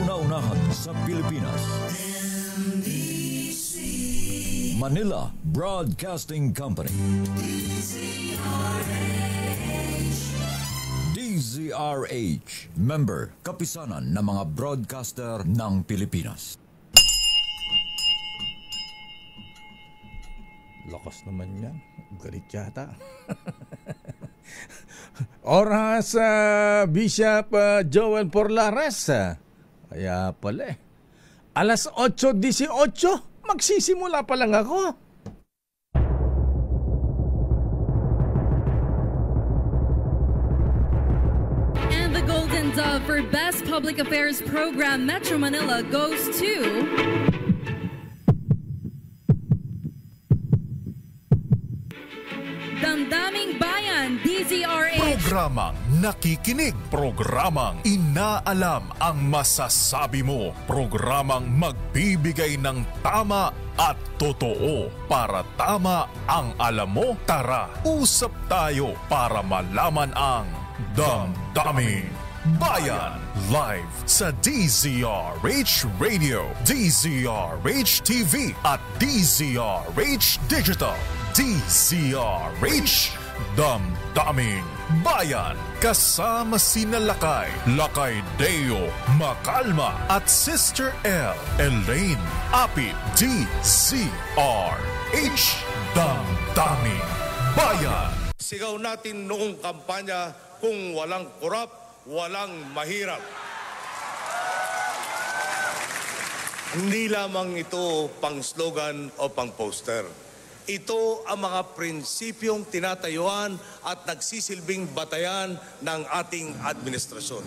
kauna-unahan sa Pilipinas. NBC Manila Broadcasting Company. DZRH, member, kapisanan ng mga broadcaster ng Pilipinas. Lakas naman yan. Galit yata. Oras, Bishop Joel Porlares. Kaya pala eh. Alas 8:18, magsisimula pa lang ako. And the Golden Dove for Best Public Affairs Program Metro Manila goes to... Damdaming Bayan, DZRH. Programang nakikinig, programang inaalam ang masasabi mo, programang magbibigay ng tama at totoo para tama ang alam mo. Tara, usap tayo para malaman ang Damdaming Bayan. Live sa DZRH Radio, DZRH TV at DZRH Digital. DZRH, Damdaming Bayan. Kasama sina Lakay Deo, Macalma at Sister L, Elaine Api. DZRH, Damdaming Bayan. Sigaw natin noong kampanya, kung walang korap, walang mahirap. Hindi lamang ito pang slogan o pang poster. Ito ang mga prinsipyong tinatayuan at nagsisilbing batayan ng ating administrasyon.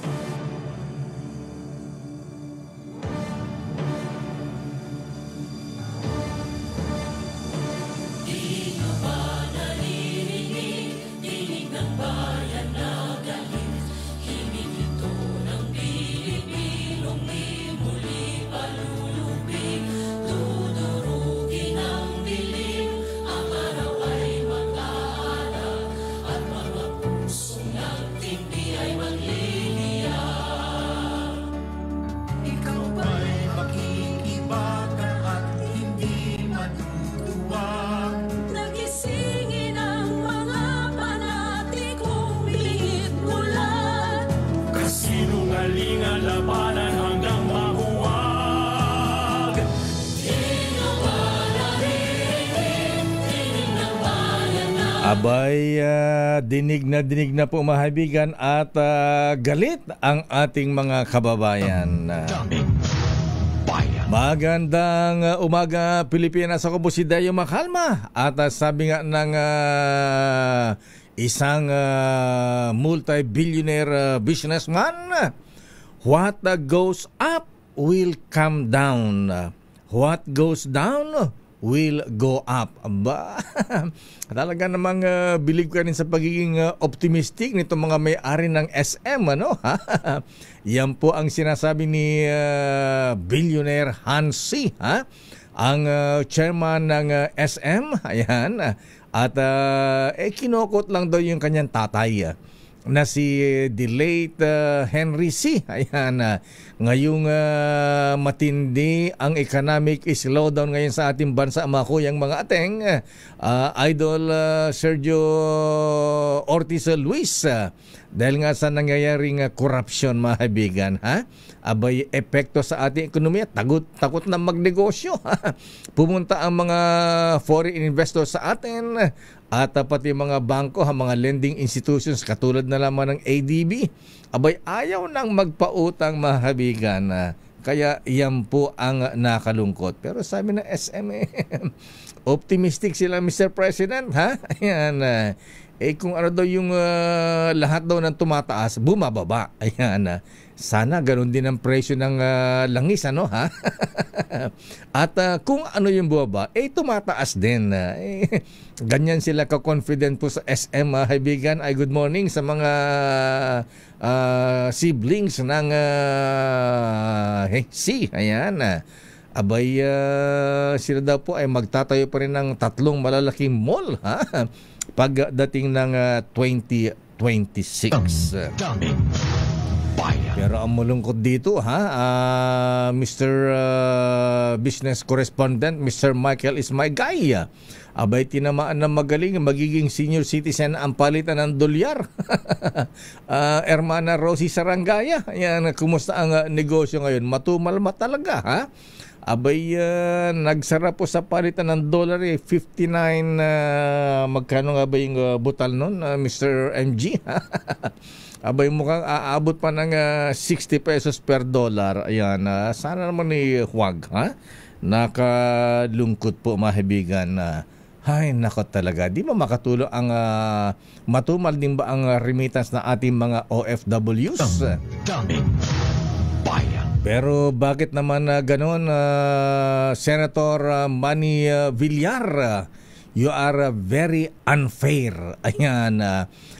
Abay, dinig na po mga kaibigan at galit ang ating mga kababayan. Magandang umaga Pilipinas, ako po si Dayo Macalma at sabi nga ng isang multi-billionaire businessman, what goes up will come down. What goes down will go up. Aba, talaga namang believe ka rin sa pagiging optimistic nito mga may-ari ng SM, ano? Yan po ang sinasabi ni billionaire Hansi, ha? Ang chairman ng SM, ayan, at kinokot lang daw yung kanyang tatay na si the late Henry C. Ayan, ngayong matindi ang economic slowdown ngayon sa ating bansa, makuyang mga ateng, Idol Sergio Ortiz Luis, dahil nga sa nangyayaring corruption, mga kaibigan, ha? Abay, epekto sa ating ekonomiya, takot na magnegosyo. Pumunta ang mga foreign investors sa atin at pati mga bangko, mga lending institutions katulad na lamang ng ADB. Abay, ayaw nang magpautang, mga kaibigan. Kaya yan po ang nakalungkot. Pero sabi ng SM, optimistic sila, Mr. President, ha? Ayan, kung ano daw yung lahat daw ng tumataas, bumababa. Ayan, sana ganoon din ang presyo ng langis, ano, ha? At kung ano yung bumaba, tumataas din. Ganyan sila ka-confident po sa SM, kaibigan. Ay, good morning sa mga siblings ng C. Ayan, abay, sila daw po ay magtatayo pa rin ng 3 malalaking mall, ha? Pagdating ng 2026. Pero ang malungkot dito Mr. Business Correspondent, Mr. Michael is my guy. Abay tinamaan ng magaling, magiging senior citizen ang palitan ng dolyar. Hermana Rosie Sarangaya, ayan, kumusta ang negosyo ngayon? Matumalma talaga Abay nagsara po sa palitan ng dollar 59 magkano nga ba yung butal nun, Mr. MG? Abay mukhang aabot pa ng 60 pesos per dollar. Ayan, sana naman huwag nakalungkot po mga kaibigan. Ay, nako talaga. Di ba makatulong ang matumal din ba ang remittance na ating mga OFWs? Daming bayan. Pero bakit naman gano'n, Senator Manny Villar? You are very unfair. Ayan,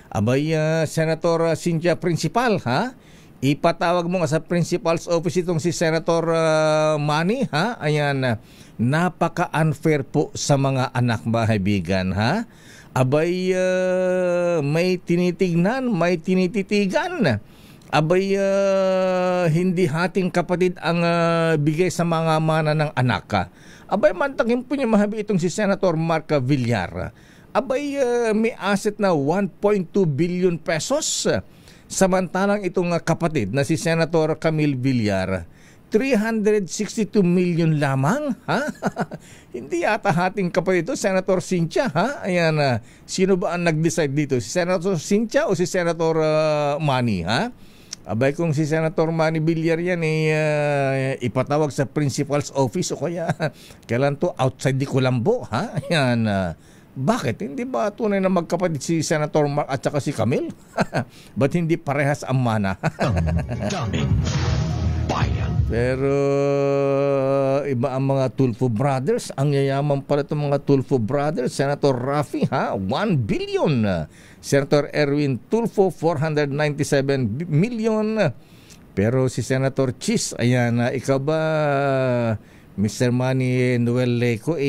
abay, Senator Cynthia Principal, ipatawag mo nga sa Principal's Office itong si Senator Manny, Ayan, napaka-unfair po sa mga anak, mga kaibigan, Abay, may tinitignan, may tinititigan. Abay, hindi hating kapatid ang bigay sa mga mana ng anak. Abay, mantagin po niya mahabi itong si Senator Mark Villar. Abay, may asset na 1.2 billion pesos. Samantalang itong kapatid na si Senator Camille Villar, 362 million lamang. Hindi yata hating kapatid ito, Senator Cynthia. Ayan, sino ba ang nag-decide dito? Si Senator Cynthia o si Senator Manny? Abay, kung si Senator Manny Villar yan ipatawag sa Principal's Office o kaya kailan to outside di Colombo. Ayan, bakit? Hindi ba tunay na magkapatid si Senator Mark at saka si Camille? Ba't hindi parehas ang mana? Daming bayan. Pero iba ang mga Tulfo Brothers. Ang yayaman pala itong mga Tulfo Brothers. Senator Rafi, 1 billion. Senator Erwin Tulfo, 497 million. Pero si Senator Chis, ayan, ikaw ba, Mr. Manny Noel Leco,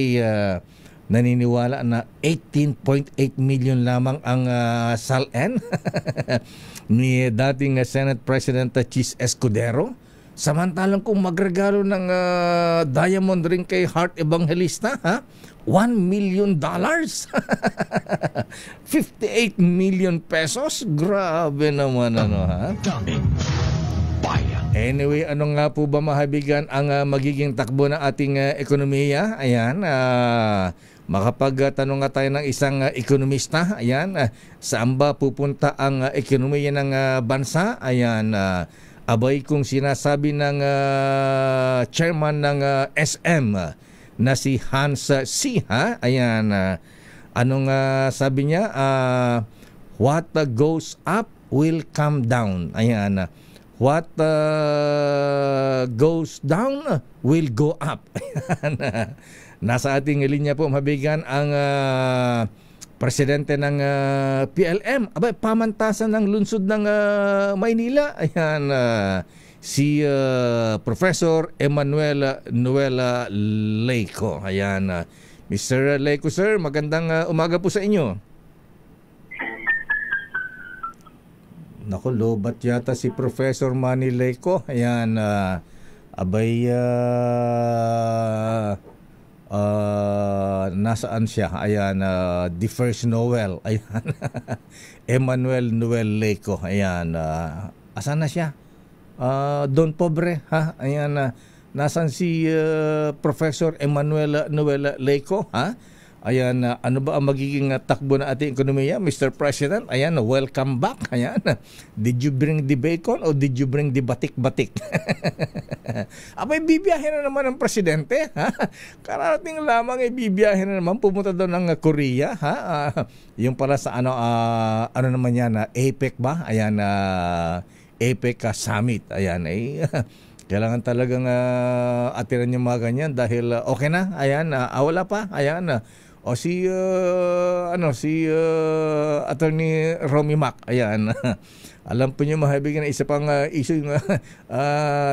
naniniwala na 18.8 million lamang ang SALN ni dating Senate President Chis Escudero? Samantalang kung magregalo ng diamond ring kay Heart Evangelista, $1 million. 58 million pesos? Grabe naman Daming bayan. Anyway, ano nga po ba mahabigan ang magiging takbo ng ating ekonomiya? Ayan, makapagtanong nga tayo ng isang ekonomista. Ayan, saan ba pupunta ang ekonomiya ng bansa? Ayan, abay, kung sinasabi ng chairman ng SM na si Hans C. Ayan, anong sabi niya? What goes up will come down. Ayan, what goes down will go up. Ayan, nasa ating linya po, mabigan, ang presidente ng PLM. Abay, pamantasan ng lungsod ng Maynila. Ayan, si Professor Emmanuel Noela Leco. Ayan, Mr. Leco, sir, magandang umaga po sa inyo. Naku, lobat yata si Professor Manny Leco. Ayan, abay, nasaan siya? Ayan, the first Noel. Ayan, Emmanuel Noel Leco. Ayan, asan na siya? Don Pobre, Ayan, nasan si Professor Emmanuel Noel Leco, Ayan, ano ba ang magiging takbo na ating ekonomiya, Mr. President? Ayan, welcome back. Ayan, did you bring the bacon or did you bring the batik-batik? Abay, bibiyahe na naman ang presidente. Kararating lamang bibiyahe na naman, pumunta daw ng Korea. Yung pala sa ano naman yan, APEC ba? Ayan, APEC Summit. Ayan, kailangan talagang atiran yung mga ganyan dahil okay na. Ayan, wala pa. Ayan, o si Attorney Romy Mac. Ayan, alam po niyo mga kaibigan, isa pang issue yung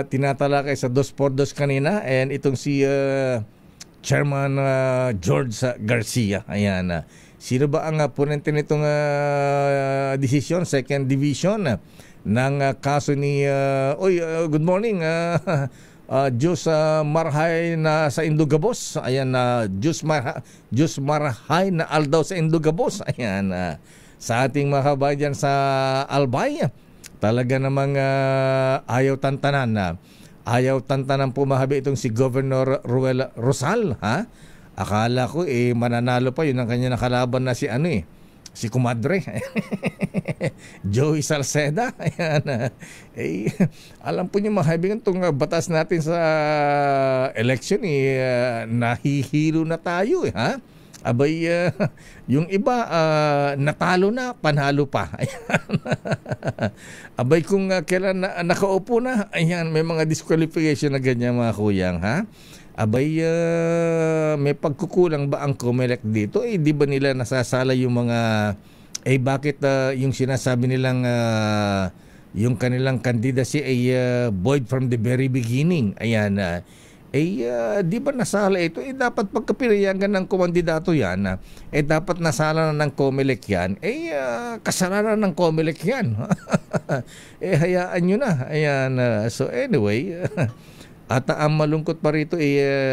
tinatalakay sa 2x2 kanina, and itong si Chairman George Garcia. Ayan, sino ba ang ponente nitong desisyon? Second Division ng kaso ni good morning Diyos Marhay na sa Indugabos. Ayan, Diyos Marhay na aldaw sa Indugabos. Ayan, sa ating mga kabayan sa Albay. Talaga namang ayaw tantanan pumahabi itong si Governor Ruel Rosal, ha? Akala ko mananalo pa yun ang kanya nakalaban na si si Kumadre. Joey Salceda. Ayan, alam po niyo mga kaibigan, itong batas natin sa election nahihilo na tayo, ha? Abay, yung iba natalo na, panalo pa. Abay, kung kailan nakaupo na, ayan, may mga disqualification na ganyan mga kuyang, ha? Abay, may pagkukulang ba ang COMELEC dito? Di ba nila nasasala yung mga, bakit yung sinasabi nilang yung kanilang candidacy ay void from the very beginning? Ayan, di ba nasala ito? Dapat pagkapinayagan ng kumandidato yan, dapat nasala na ng COMELEC yan, kasalanan ng COMELEC yan. Hayaan nyo na. Ayan, so anyway, at ang malungkot pa rito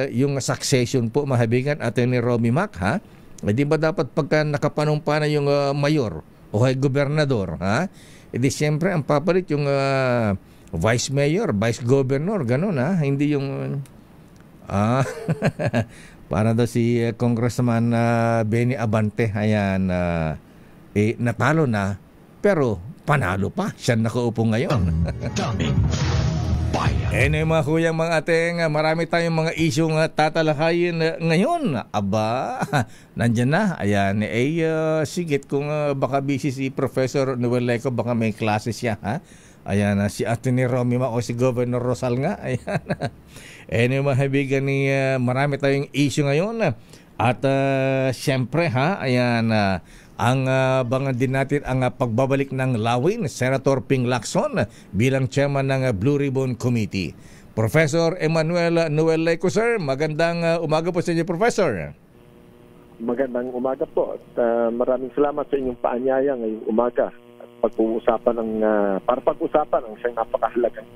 yung succession po, mahabigan, Atty. Romy Mac, ha? Di ba dapat pagka nakapanumpa na yung mayor o kay gobernador, ha? Di siyempre ang papalit yung vice mayor, vice governor, ganun, ha? Hindi yung para daw si Congressman Benny Abante, ayan, natalo na pero panalo pa, siya nakaupo ngayon. Daming bayan. Mga kuyang, mga ating, marami tayong mga isyong tatalakayin ngayon. Aba, nandyan na. Ayan, sigit kung baka busy si Professor Noel Leco, baka may klase siya, ha? Ayan, si Atty. Romy Mac o si Governor Rosal nga. Ayan, mga kaibigan, marami tayong issue ngayon. At syempre, ha, ayan, ang bangan din natin ang pagbabalik ng Lawin, Senator Ping Lacson bilang chairman ng Blue Ribbon Committee. Professor Emmanuel Noel Leco, sir, magandang umaga po sa inyo, Professor. Magandang umaga po. At maraming salamat sa inyong paanyaya ngayong umaga at para pag-usapan ang isang napakahalagang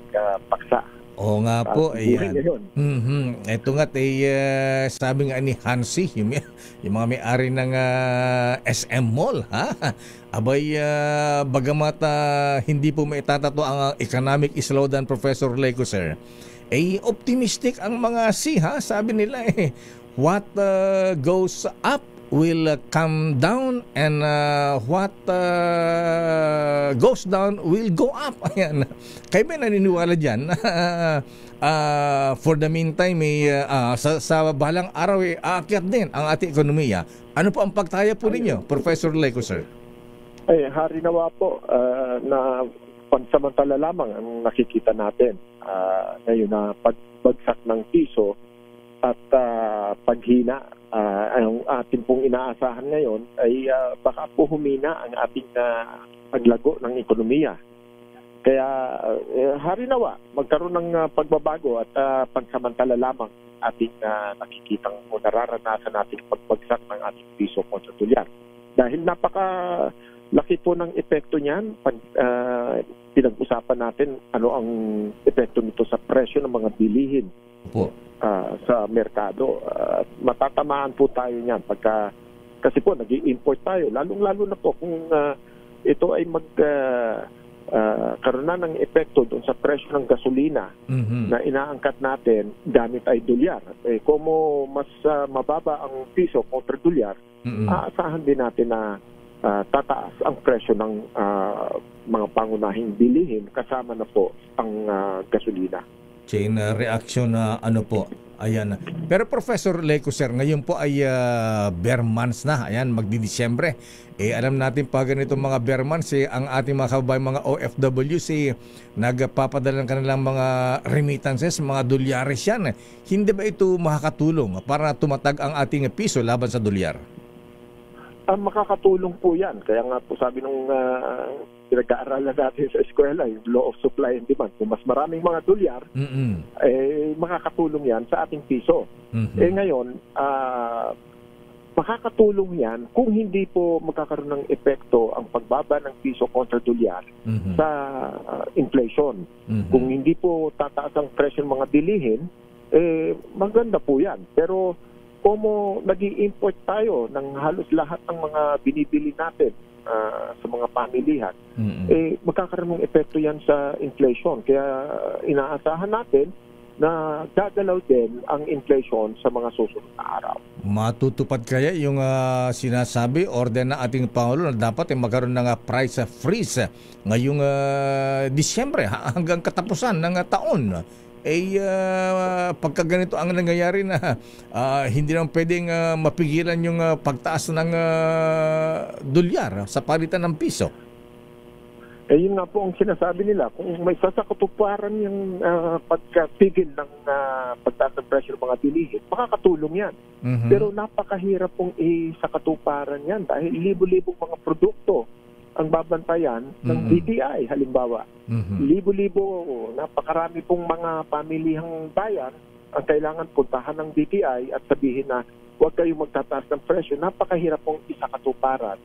paksa. Oo nga po, ayan. Ito nga, sabi nga ni Hansi, yung mga may-ari ng SM Mall, ha? Abay, bagamat hindi po maitatato ang economic slowdown, Professor Leco, sir, optimistic ang mga ha? Sabi nila, what goes up will come down and what goes down will go up. Ayan. Kayo ba naniniwala dyan? For the meantime, sa balang araw, aakyat din ang ating ekonomiya. Ano po ang pagtaya po ninyo, Professor Leco, sir? Hari nawa po na pansamantala lamang ang nakikita natin ngayon na pagbagsak ng piso at paghina. Ang ating pong inaasahan ngayon ay baka po humina ang ating paglago ng ekonomiya. Kaya hari nawa, magkaroon ng pagbabago at pansamantala lamang ating nakikitang o nararanasan nating pagbagsak ng ating piso kontra dolyar. Dahil napakalaki po ng epekto niyan pag pinag-usapan natin ano ang epekto nito sa presyo ng mga bilihin po sa merkado. Matatamaan po tayo niyan kasi po nag-i-import tayo, lalong-lalo na po kung ito ay karoon na ng epekto doon sa presyo ng gasolina na inaangkat natin gamit ay dolyar. Kung mas mababa ang piso kontra dolyar, aasahan din natin na tataas ang presyo ng mga pangunahing bilihin kasama na po ang gasolina. Chain reaction na ano po. Ayan. Pero Professor Leco, sir, ngayon po ay bare months na. Ayan, magdi-Disyembre. Alam natin pag ganito mga bare months, ang ating mga kababayan, mga OFWs, nagpapadala ng kanilang mga remittances, mga dolyares yan. Hindi ba ito makakatulong para tumatag ang ating piso laban sa dolyar? Makakatulong po yan. Kaya nga po sabi nung pinag-aaralan natin sa eskwela, yung law of supply and demand. Kung mas maraming mga dolyar, makakatulong yan sa ating piso. Ngayon, makakatulong yan kung hindi po magkakaroon ng epekto ang pagbaba ng piso kontra dolyar sa inflation. Kung hindi po tataas ang presyo ng mga bilihin, maganda po yan. Pero kung nag-i-import tayo ng halos lahat ng mga binibili natin sa mga pamilihan, magkakaroon ng epekto yan sa inflation. Kaya inaasahan natin na gagalaw din ang inflation sa mga susunod na araw. Matutupad kaya yung sinasabi, order na ating Pangulo na dapat magkaroon ng price freeze ngayong Disyembre hanggang katapusan ng taon? Pagka ganito ang nangyayari na hindi naman pwedeng mapigilan yung pagtaas ng dolyar sa palitan ng piso. Yun nga po ang sinasabi nila, kung may sasakatuparan yung pagpigil ng pagtaas ng presyo ng mga bilihin, makakatulong yan. Pero napakahirap pong isakatuparan yan dahil libo-libong mga produkto ang babantayan ng DTI halimbawa. Libo-libo, napakarami pong mga pamilihang bayan ang kailangan puntahan ng DTI at sabihin na huwag kayong magtataas ng presyo. Napakahirap pong isakatuparan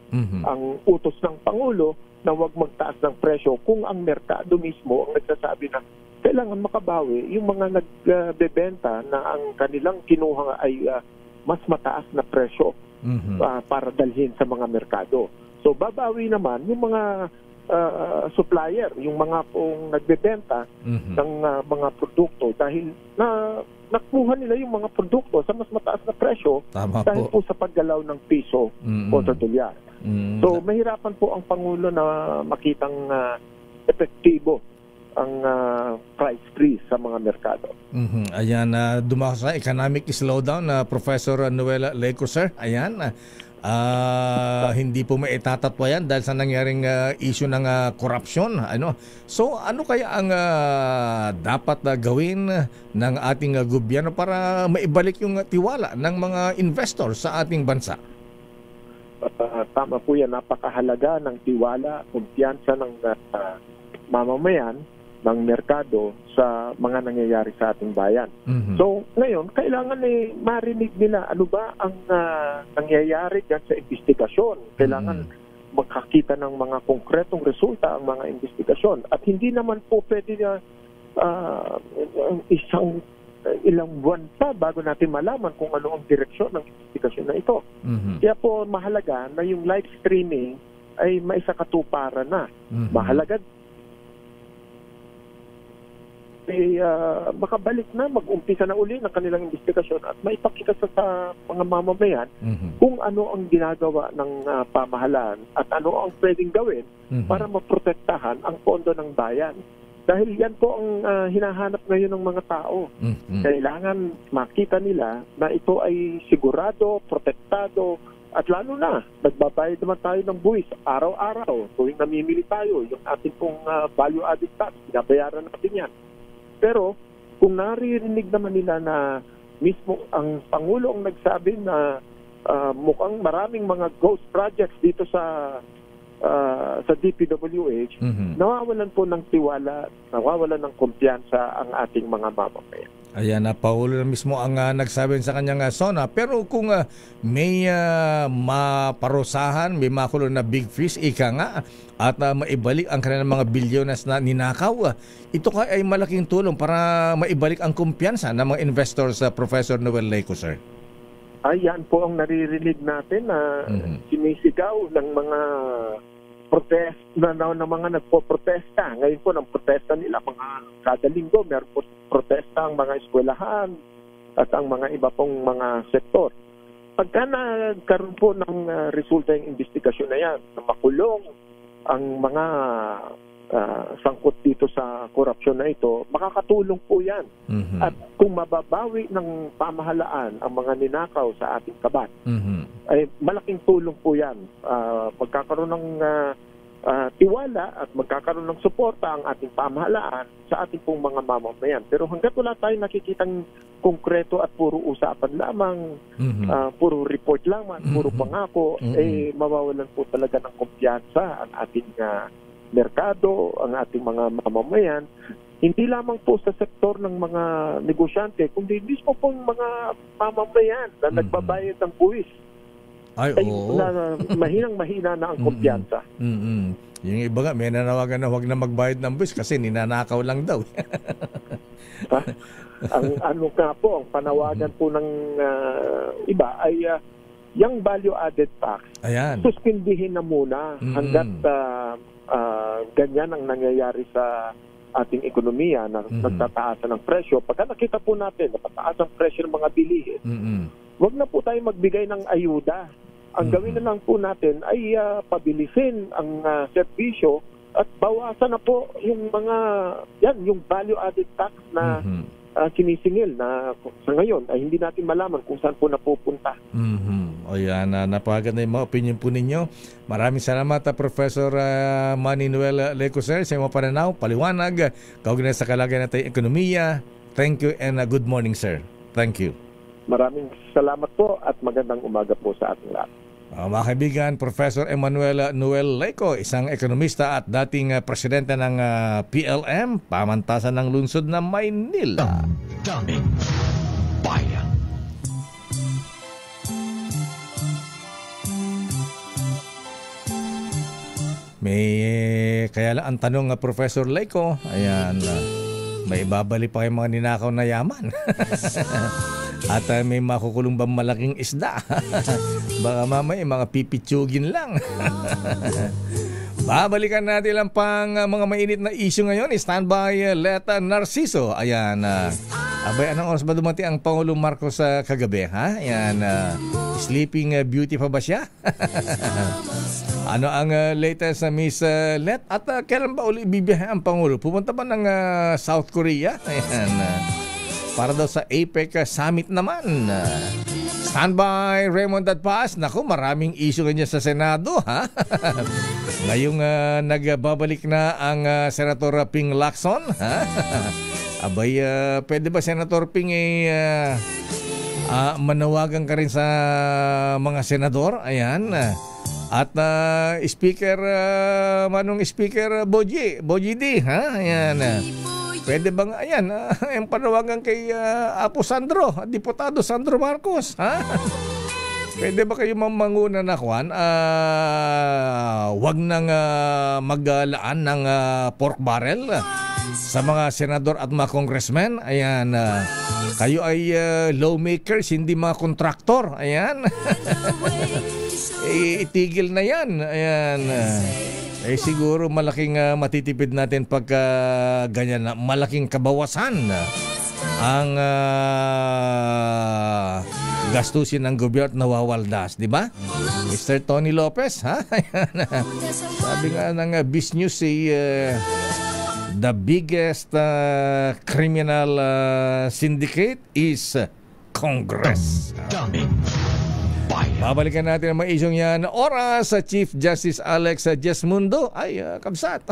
ang utos ng Pangulo na huwag magtaas ng presyo kung ang merkado mismo ang nagsasabi na kailangan makabawi yung mga nagbebenta na ang kanilang kinuha ay mas mataas na presyo para dalhin sa mga merkado. So babawi naman yung mga supplier, yung mga pong nagbebenta ng mga produkto dahil nakuha nila yung mga produkto sa mas mataas na presyo dahil po sa paggalaw ng piso kontra dolyar. So mahirapan po ang Pangulo na makitang epektibo ang price freeze sa mga merkado. Ayan, dumakas sa economic slowdown na Professor Noel Lecoser. Ayan, hindi po maitatatwa yan dahil sa nangyaring issue ng korupsyon. So ano kaya ang dapat gawin ng ating gobyerno para maibalik yung tiwala ng mga investor sa ating bansa? Tama po yan, napakahalaga ng tiwala, kumpiyansa ng mamamayan, ng merkado sa mga nangyayari sa ating bayan. So ngayon, kailangan marinig nila ano ba ang nangyayari dyan sa investigasyon. Kailangan makakita ng mga konkretong resulta ang mga investigasyon. At hindi naman po pwede na ilang buwan pa bago natin malaman kung ano ang direksyon ng investigasyon na ito. Kaya po mahalaga na yung live streaming ay maisakatuparan na. Mahalaga makabalik na, mag-umpisa na uli ng kanilang investigasyon at maipakita sa mga mamamayan kung ano ang ginagawa ng pamahalaan at ano ang pwedeng gawin para maprotektahan ang pondo ng bayan. Dahil yan po ang hinahanap ngayon ng mga tao. Kailangan makita nila na ito ay sigurado, protektado, at lalo na, nagbabayad naman tayo ng buwis araw-araw. Tuwing namimili tayo, yung ating pong value-added tax, binabayaran natin yan. Pero kung naririnig naman nila na mismo ang Pangulo ang nagsabi na mukhang maraming mga ghost projects dito sa DPWH, nawawalan po ng tiwala, nawawalan ng kumpiyansa ang ating mga mamamayan. Ayan, Paulo na mismo ang nagsabi sa kanyang SONA. Pero kung may maparusahan, may makulong na big fish, ika nga, at maibalik ang kanilang mga bilyones na ninakaw, ito ay malaking tulong para maibalik ang kumpiyansa ng mga investors, Professor Noel Lecoser. Ayan po ang naririnig natin na sinisigaw ng mga protest na mga nagpo-protesta. Ngayon po ng protesta nila mga kada linggo meron po protesta ang mga eskwelahan at ang mga iba pong mga sektor. Pagka nagkaroon po ng resulta yung investigasyon na yan, na makulong ang mga sangkot dito sa korupsyon na ito, makakatulong po yan. At kung mababawi ng pamahalaan ang mga ninakaw sa ating kaban, ay malaking tulong po yan. Magkakaroon ng tiwala at magkakaroon ng suporta ang ating pamahalaan sa ating pong mga mamamayan. Pero hanggat wala tayong nakikitang konkreto at puro usapan lamang, puro report lamang, puro pangako, mawawalan po talaga ng kumpiyansa ang ating merkado, ang ating mga mamamayan, hindi lamang po sa sektor ng mga negosyante, kundi mismo pong mga mamamayan na nagbabayad ng buwis Ay, oo. Mahinang-mahina na ang kumpiyansa. Yung iba nga, may nanawagan na huwag na magbayad ng buwis kasi ninanakaw lang daw. Ang ano nga po, ang panawagan po ng iba ay yung value-added tax, Ayan. suspindihin na muna hanggat ganyan ang nangyayari sa ating ekonomiya na nagtataasan ng presyo. Pagka nakita po natin natataas ang presyo ng mga bilihin, wag na po tayo magbigay ng ayuda. Ang gawin na lang po natin ay pabilisin ang serbisyo at bawasan na po yung mga yung value-added tax na sinisingil na sa ngayon ay hindi natin malaman kung saan po napupunta. O yan, napakaganda yung mga opinion po ninyo. Maraming salamat, Professor Manny Noel Lecoser, sa mga pananaw, paliwanag, kaugnay sa kalagayan natin ekonomiya. Thank you and good morning, sir. Thank you. Maraming salamat po at magandang umaga po sa ating lahat. Mga kaibigan, Professor Emmanuel Noel Leco, isang ekonomista at dating presidente ng PLM, pamantasan ng lungsod ng Maynila. Daming Bayan. May kaya lang ang tanong, Professor Leco, ayan, may ibabalik pa kayong mga ninakaw na yaman. At may makukulong bang malaking isda? Baka mamaya mga pipitsugin lang. Babalikan natin lang pang mga mainit na issue ngayon. Standby, Leta Narciso. Ayan. Abay, anong oras ba dumating ang Pangulong Marcos kagabi? Ha? Ayan. Sleeping Beauty pa ba siya? Ano ang latest sa Miss Let? At kailan ba uli bibiyahe ang Pangulo? Pumunta ba ng South Korea? Ayan. Para daw sa APEC Summit naman. Standby, Raymond Dadpaas. Naku, maraming issue kanya sa Senado, ha? Ngayong nagbabalik na ang Senator Ping Lacson, ha? Abay, pwede ba Senator Ping manawagan ka rin sa mga senador? Ayan. At Speaker, manong Speaker Boji D, ha? Ayan. Pwede bang, ayan, yung panawagan kay Apo Sandro, Diputado Sandro Marcos, ha? Pwede ba kayo mamanguna na kwan? Wag nang maglaan ng pork barrel sa mga senador at mga congressmen. Ayan, kayo ay lawmakers, hindi mga kontraktor. Ayan. Itigil na yan. Ayan. Siguro malaking matitipid natin pagka ganyan na malaking kabawasan ang gastusin ng gobyerno at nawawaldas, di ba? Mr. Tony Lopez, ha? Sabi nga ng Biz News, the biggest criminal syndicate is Congress. Daming Bayan. Babalikan natin ang mga isyong yan. Oras sa Chief Justice Alex Jesmundo. Ay, kamsat.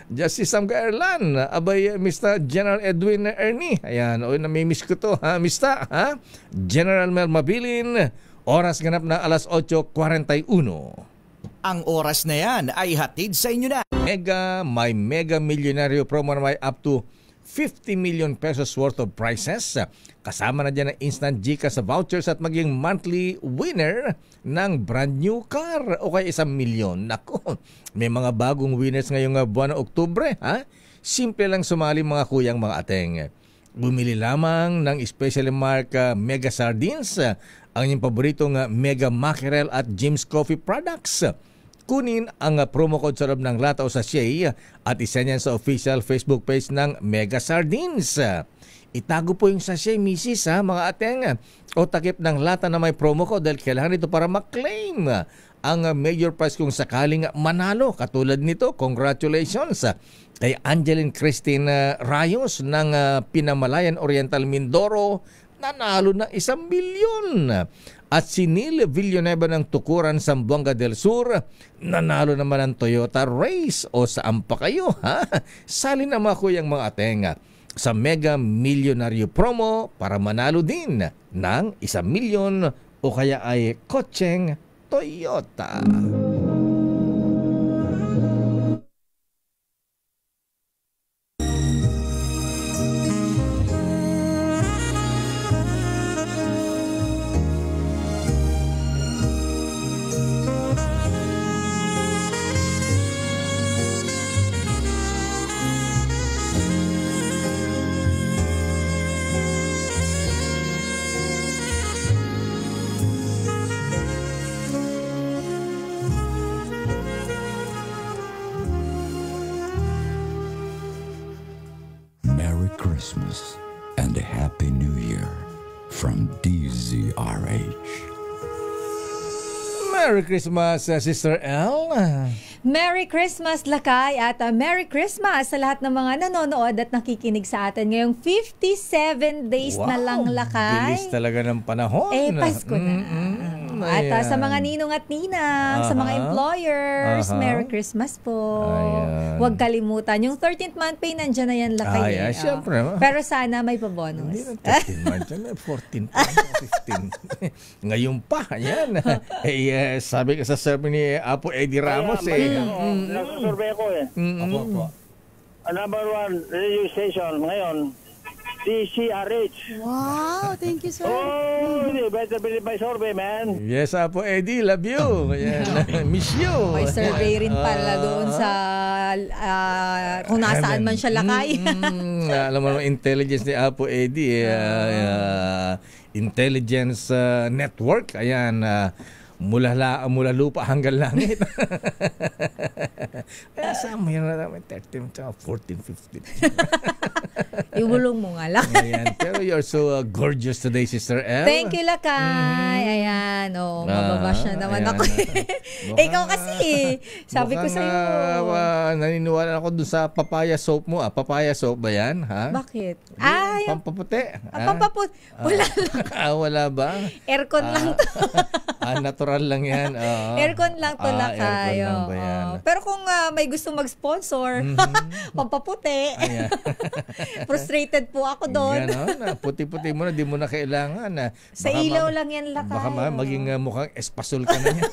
Justice Sam Gaerlan. Abay, Mr. General Edwin Ernie. Ayan, namimiss ko to, ha, Mr. Ha? General Mel Mabilin. Oras ganap na alas 8:41. Ang oras na yan ay hatid sa inyo na. May mega milyonaryo promo na may up to 50 million pesos worth of prizes. Kasama na dyan ang instant GCash vouchers at maging monthly winner ng brand new car o kaya 1 milyon. Nako, may mga bagong winners ngayong buwan ng Oktubre. Ha? Simple lang sumali mga kuyang mga ateng. Bumili lamang ng specially mark Mega Sardines, ang inyong paboritong Mega Mackerel at Jim's Coffee products. Kunin ang promo code sa loob ng lata o sachet at isend yan sa official Facebook page ng Mega Sardines. Itago po yung sachet, misis, ha, mga ateng, o takip ng lata na may promo code dahil kailangan ito para maklaim ang major prize kung sakaling manalo. Katulad nito, congratulations kay Angeline Christine Rayos ng Pinamalayan Oriental Mindoro, nanalo ng 1 milyon. At si Neil Villanueva ng Tukuran, Zamboanga del Sur, nanalo naman ng Toyota Race. O saan pa kayo, ha? Sali na mga kuyang mga atenga sa Mega Milyonaryo Promo para manalo din ng 1 milyon o kaya ay kotseng Toyota. Christmas and a Happy New Year from DZRH. Merry Christmas, Sister L. Merry Christmas, Lakay, at Merry Christmas sa lahat ng mga nanonood at nakikinig sa atin ngayong 57 days na lang, Lakay. Bilis talaga ng panahon. Pasko na. At sa mga ninong at ninang, sa mga employers, Merry Christmas po. Huwag kalimutan. Yung 13th month pay, nandyan na yan, Lakay. Siyempre. Pero sana may pa-bonus. Hindi na 13 months. 14 pa, 15. Ngayon pa, yan. Sabi ka sa survey ni Apo Eddie Ramos, nasusurvey ko Opo. Number 1 radio station ngayon, DZRH. Wow, thank you, sir. Oh, you better believe my survey, man. Yes, Apo Eddie, love you. Miss you. May survey rin pala doon sa kung nasaan man siya, Lakay. Alam mo naman, intelligence ni Apo Eddie, intelligence network, ayan, mula lupa hanggang langit. Sama yun na naman, 13, 14, 15. Iulong mo nga lang. Ayan. Pero you're so gorgeous today, Sister L. Thank you, Lakay. Ayan, mababash na naman ako. Ikaw kasi, sabi ko sa'yo. Naniniwala ako dun sa papaya soap mo. Papaya soap ba yan? Ha? Bakit? Pampaputi. Pampaputi. Wala lang. Wala ba? Aircon lang to. Natural lang yan. Aircon lang to, Lakay. Aircon lang ba yan? Pero kung may gusto mag-sponsor, pampaputi. Frustrated po ako doon. Ganon, puti-puti mo na, di mo na kailangan. Sa ilaw lang yan, Lakay. Baka maging mukhang espasol ka na yan.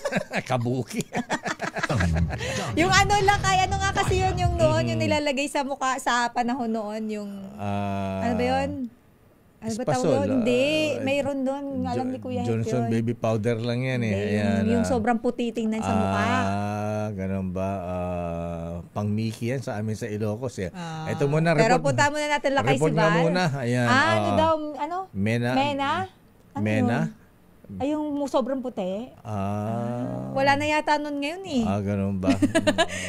Kabuki. Yung Lakay, ano nga kasi yun yung noon, yung nilalagay sa mukha sa panahon noon, yung, ano ba yun? Ano ba tawag doon? Hindi. Mayroon doon. Alam ni Kuya Johnson yun. Baby powder lang yan Yung sobrang puti tingnan sa mukha. Ganun ba? Pang Mickey yan sa amin sa Ilocos. Ito muna. Pero punta muna natin, Lakay, si Val. Report nga muna. Ayan. Ano daw? Ano? Mena? Ano Mena? Yun? Ay, yung sobrang puti? Wala na yata nun ngayon ganun ba?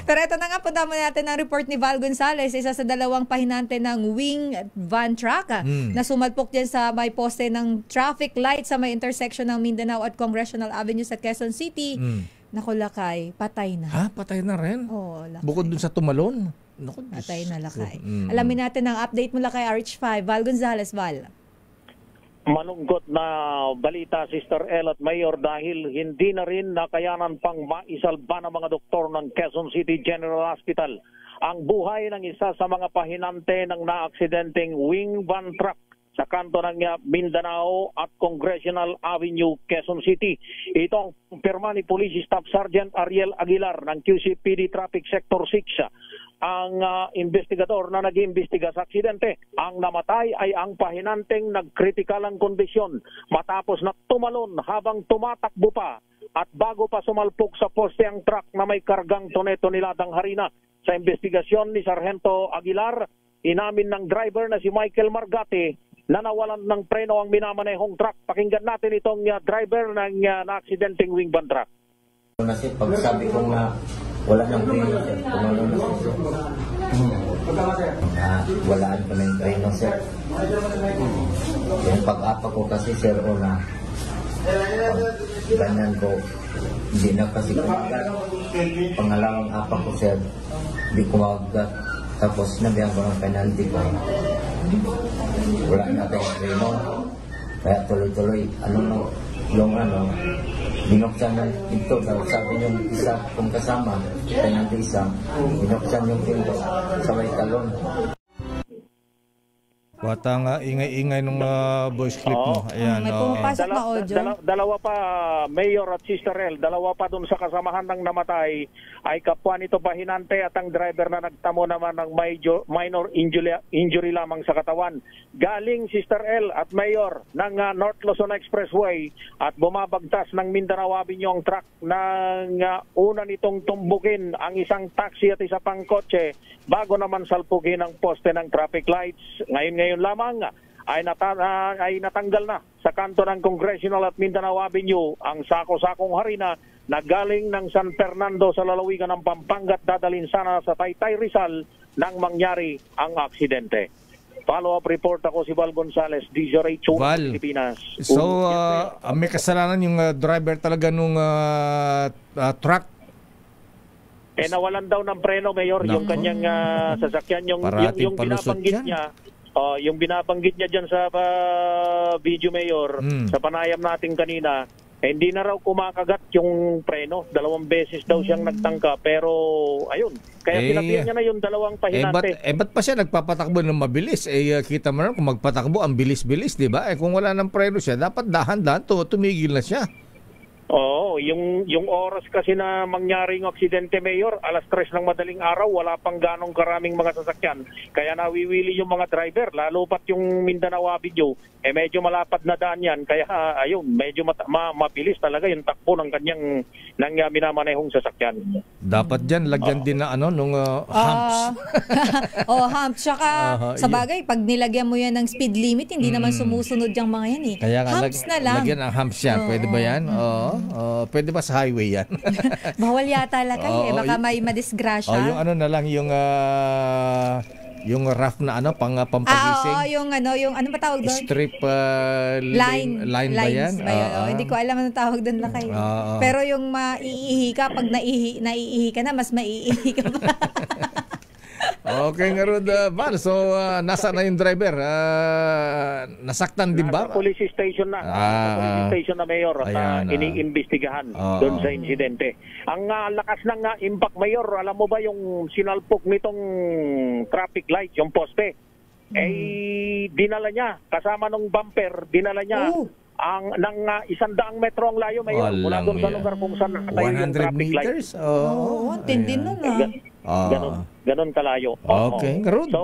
Pero ito na nga, punta mo natin ang report ni Val Gonzales, isa sa dalawang pahinante ng wing van truck na sumalpok dyan sa may poste ng traffic light sa may intersection ng Mindanao at Congressional Avenue sa Quezon City. Naku, Lakay, patay na. Patay na rin? Oo, Lakay. Bukod dun sa tumalon? Naku, patay na, Lakay. Alamin natin ang update mula kay RH5. Val Gonzales, Val. Malungkot na balita, Sister L at Mayor, dahil hindi na rin nakayanan pang maisalba ng mga doktor ng Quezon City General Hospital ang buhay ng isa sa mga pahinante ng naaksidenteng wing van truck sa kanto ng Mindanao at Congressional Avenue, Quezon City. Ito ang pirma ni Police Staff Sergeant Ariel Aguilar ng QCPD Traffic Sector 6. Ang investigador na nag-iimbestiga sa aksidente. Ang namatay ay ang pahinanteng nagkritikalang kondisyon matapos na tumalon habang tumatakbo pa at bago pa sumalpok sa poste ang truck na may kargang tone-toneladang harina. Sa investigasyon ni Sargento Aguilar, inamin ng driver na si Michael Margate na nawalan ng preno ang minamanehong truck. Pakinggan natin itong driver ng na-aksidenteng wing van truck. Kasi pagsabi ko nga wala nang preno, sir. Tumalon na sir. Walaan ko na yung preno, sir. Yung pag-apa ko kasi, sir, una, ganyan ko, hindi na kasi kumagat. Pangalawang apa ko, sir, hindi kumagat. Tapos sinabihan ko ng penalty ko. Wala na tayong preno. Kaya tuloy-tuloy, binuksan ng pinto. Sabi yung isa kung kasama, penalty isa, binuksan yung pinto sa may talon. Wata nga, ingay-ingay nung voice clip mo. Ayan, may pumapasok na audio. Dalawa pa, Mayor at Sister L, dalawa pa dun sa kasamahan ng namatay ay kapwa nito pahinante at ang driver na nagtamo naman ng minor injury lamang sa katawan. Galing Sister L at Mayor ng North Luzon Expressway at bumabagtas ng Mindanao Avenue ang truck ng una nitong tumbukin ang isang taxi at isa pang kotse bago naman salpukin ang poste ng traffic lights. Ngayon lamang ay natanggal na sa kanto ng Congressional at Mindanao Avenue ang sako-sakong harina na galing ng San Fernando sa lalawigan ng Pampanga at dadalhin sana sa Taytay, Rizal nang mangyari ang aksidente. Follow-up report ako si Val Gonzales, DZRH Val. Pilipinas. So, may kasalanan yung driver talaga nung truck. Nawalan daw ng preno, Mayor, yung kanyang sasakyan, yung binabanggit yan. niya. Yung binabanggit niya dyan sa video, Mayor, sa panayam natin kanina, hindi na raw kumakagat yung preno. 2 beses daw siyang nagtangka, pero ayun, kaya pinapian niya na yung 2 pahinante. Ba't pa siya nagpapatakbo ng mabilis? Kita mo na kung magpatakbo, ang bilis-bilis, di ba? Kung wala ng preno siya, dapat dahan-dahan tumigil na siya. Oo, yung oras kasi na mangyari yung aksidente, Mayor, 3:00 ng madaling araw, wala pang ganong karaming mga sasakyan. Kaya nawiwili yung mga driver, lalo pat yung Mindanao Avenue, medyo malapad na daan yan. Kaya ayun, medyo mabilis talaga yung takbo ng kanyang minamanehong sasakyan. Dapat dyan, lagyan din na nung humps. Humps. Tsaka, sa bagay, pag nilagyan mo yan ng speed limit, hindi naman sumusunod yung mga yan eh. Kaya humps na lang. Lagyan ang humps yan. Pwede ba yan? Pwede ba sa highway yan? Bawal yata lakay baka may madisgrasya. Yung na lang, yung rough na pampagising. yung ano ba tawag doon? Strip line ba yan? Hindi ko alam anong tawag doon lakay. Pero yung maiihi ka, pag naiihi ka na, mas maiihi ka pa. Okay nga Rod, Val. So, nasa na yung driver? Nasaktan din ba? Nasa police station na. Police station na, Mayor. At iniimbestigahan doon sa insidente. Ang lakas ng impact, Mayor, alam mo ba yung sinalpok nitong traffic light, yung poste? Dinala niya, kasama ng bumper, dinala niya ng 100 metro ang layo, Mayor. Mula doon sa lugar kung saan nakatayo yung traffic light. 100 meters? Tindi nun Ganon kalayo. Okay, Rod. So,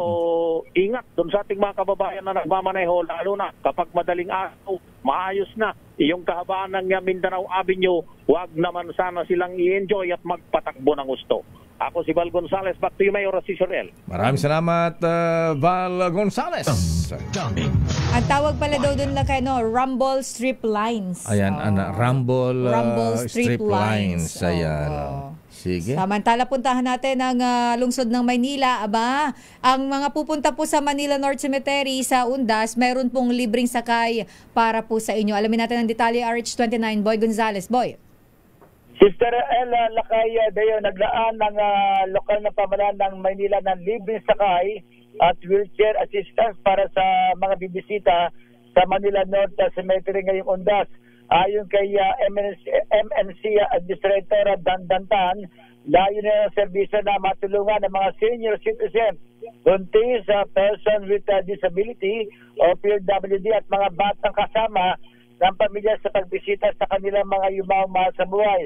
ingat doon sa ating mga kababayan na nagmamaneho, lalo na kapag madaling araw, maayos na yung kahabaan ng Mindanao Avenue, wag naman sana silang i-enjoy at magpatakbo ng gusto. Ako si Val Gonzales, back to you, Mayor Cicel. Maraming salamat, Val Gonzales. Ang tawag pala daw doon Rumble Strip Lines. Ayan, Rumble Strip Lines. Ayan. Sige. Samantala, puntahan natin ang lungsod ng Maynila. Ang mga pupunta po sa Manila North Cemetery sa Undas, meron pong libreng sakay para po sa inyo. Alamin natin ang detalye, RH29, Boy Gonzales. Boy. Sister Ella Lakay Deo, naglaan ng lokal na pamahalaan ng Maynila ng libreng sakay at wheelchair assistance para sa mga bibisita sa Manila North Cemetery ngayong Undas. Ayon kay MNC Administrator Dan Dantan, layo na ng serbisyo na matulungan ng mga senior citizen, buntis, person with disability o PWD at mga batang kasama ng pamilya sa pagbisita sa kanilang mga yumaong mahal sa buhay.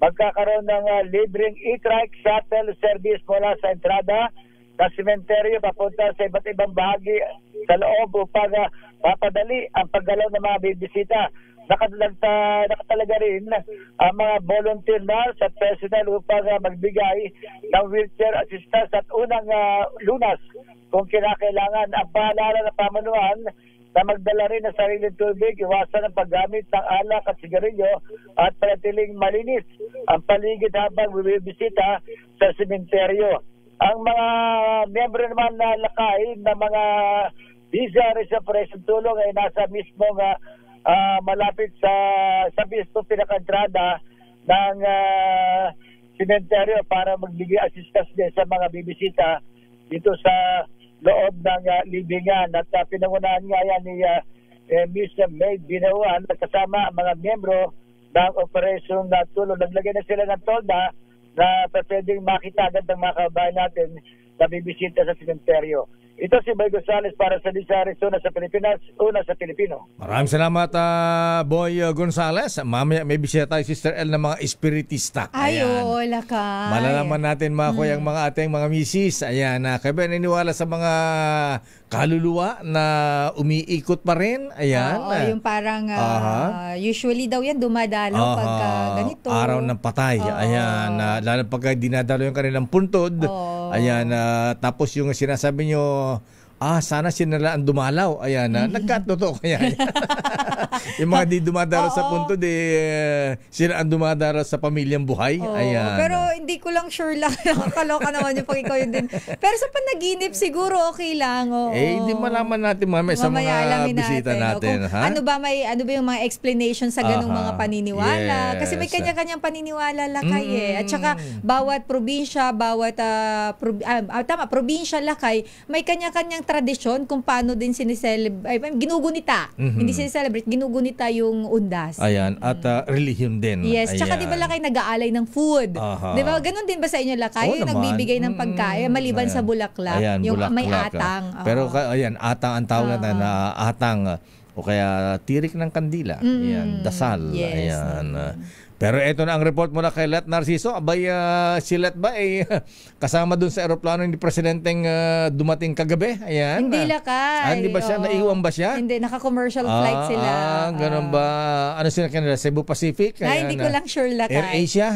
Magkakaroon ng libreng e-trike shuttle service mula sa entrada ng sementeryo papunta sa iba't ibang bahagi sa loob upang mapadali ang paggalaw ng mga bibisita. Nakatalaga rin ang mga volunteer nurse at personnel upang magbigay ng wheelchair assistance at unang lunas kung kinakailangan. Ang paalala ng pamanuan na magdala rin ng sariling tubig, iwasan ang paggamit ng alak at sigarilyo at panatiling malinis ang paligid habang bibisita sa sementeryo. Ang mga miyembro naman na lakay ng mga DZRH Operation Tulong ay nasa mismong malapit sa mismong pinaka-entrada ng sementeryo para magbigay assistance din sa mga bibisita dito sa loob ng libingan. At pinangunahan nga yan ni Miss May Binawan kasama ang mga miyembro ng Operation Tulong. Naglagay na sila ng tolda na pwedeng makita agad ng mga kababayan natin na bibisita sa sementeryo. Ito si Boy Gonzales para sa DZRH, una sa Pilipinas, una sa Pilipino. Maraming salamat, Boy Gonzales. Mamaya may bisita tayo, Sister L, ng mga espiritista. Wala ka. Malalaman natin mga kuyang mga ating mga misis. Ayan, kaya ba naniniwala sa mga kaluluwa na umiikot pa rin? Ayan. Yung parang usually daw yan dumadalaw pagka ganito. Araw ng patay. Ayan. Lalo pagka dinadalo yung kanilang puntod. Ayan. Tapos yung sinasabi nyo, sana sinala ang dumalaw. Ayan, nagkatotoo kaya. Yung mga di dumadaraw sa punto, sila ang dumadaraw sa pamilyang buhay. Ayan. Pero hindi ko lang sure lang. Nakakaloka naman yung pag ikaw yun din. Pero sa panaginip, siguro okay lang. Hindi malaman natin mamaya sa mga bisita natin. Ha? Ano ba yung mga explanation sa ganung mga paniniwala? Kasi may kanya-kanyang paniniwala lakay At saka, bawat probinsya, probinsya lakay, may kanya-kanyang tradisyon kung paano din ginugunita. Hindi sineselebrate, ginugunita yung undas. Ayan, at relihiyon din. Yes, tsaka di ba lakay nag-aalay ng food? Di ba? Ganun din ba sa inyo lakay? Nagbibigay ng pagkain, maliban sa bulaklak. Ayan, yung bulaklak. may atang. Pero ayan, atang ang tawag na atang o kaya tirik ng kandila. Ayan, dasal. Yes. Ayan. Pero eto na ang report mula kay Let Narciso. Abay, si Let ba kasama dun sa aeroplano ni Presidenteng dumating kagabi? Ayan. Hindi lakay. Hindi ba siya? Naiwan ba siya? Hindi, naka-commercial flight sila. Ganun ba? Ano sila kanila? Cebu Pacific? Hindi ko lang sure lakay. Air Asia?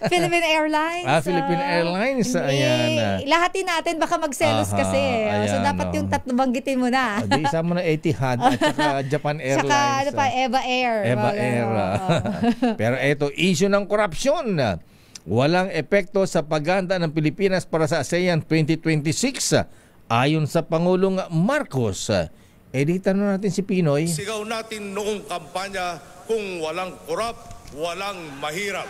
Philippine Airlines. Philippine Airlines. Ayan. Lahatin natin, baka magselos kasi. Ayan, so dapat yung banggitin mo na. Di isa mo na Etihad at saka Japan Airlines. Saka Eva Air. Eva Air. Pero ito, issue ng korupsyon. Walang epekto sa paghahanda ng Pilipinas para sa ASEAN 2026 ayon sa Pangulong Marcos. Di tanong natin si Pinoy. Sigaw natin noong kampanya, kung walang korap, walang mahirap.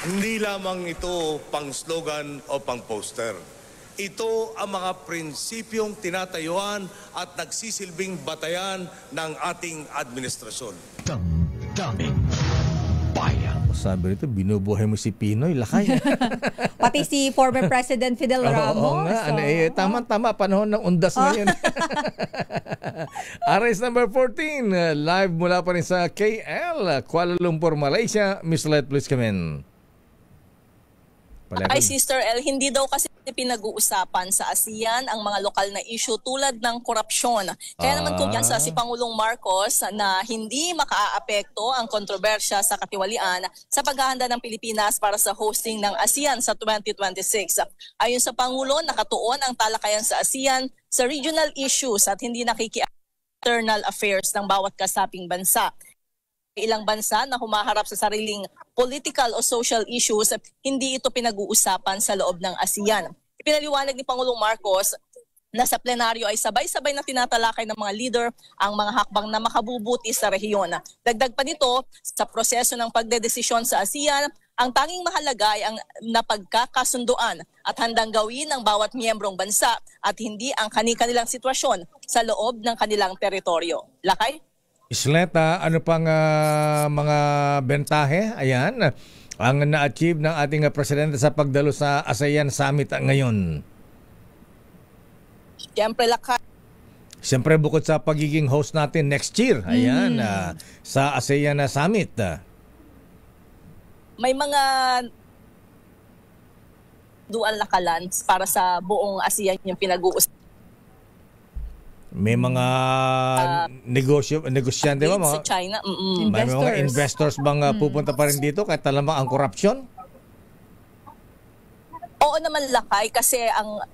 Hindi lamang ito pang slogan o pang poster. Ito ang mga prinsipyong tinatayuan at nagsisilbing batayan ng ating administrasyon. Damdamin Bayan. Sabi rito, binubuhay mo si Pinoy, lakay. Pati si former President Fidel Ramos. Tama-tama, panahon ng undas ngayon. Aris number 14, live mula pa rin sa KL, Kuala Lumpur, Malaysia. Miss Let, please come in. Ay, Sister El, hindi daw kasi pinag-uusapan sa ASEAN ang mga lokal na issue tulad ng korupsyon. Kaya naman kumpiyansa si Pangulong Marcos na hindi makaaapekto ang kontrobersya sa katiwalian sa paghahanda ng Pilipinas para sa hosting ng ASEAN sa 2026. Ayon sa Pangulo, nakatuon ang talakayan sa ASEAN sa regional issues at hindi external affairs ng bawat kasaping bansa. Ilang bansa na humaharap sa sariling political o social issues, hindi ito pinag-uusapan sa loob ng ASEAN. Ipinaliwanag ni Pangulong Marcos na sa plenaryo ay sabay-sabay na tinatalakay ng mga leader ang mga hakbang na makabubuti sa rehiyon. Dagdag pa nito, sa proseso ng pagdedesisyon sa ASEAN, ang tanging mahalaga ay ang napagkakasunduan at handang gawin ng bawat miyembrong bansa at hindi ang kani-kanilang sitwasyon sa loob ng kanilang teritoryo. Lakay? Isleta, ano pang mga bentahe? Ayan, ang na-achieve ng ating presidente sa pagdalo sa ASEAN Summit ngayon. Siyempre, bukod sa pagiging host natin next year, ayan, sa ASEAN Summit. May mga dual lakalan para sa buong ASEAN yung pinag-uusap. May mga negosyante ba? Sa China. May mga investors bang pupunta pa rin dito kahit alam ang korupsyon? Oo naman lakay kasi ang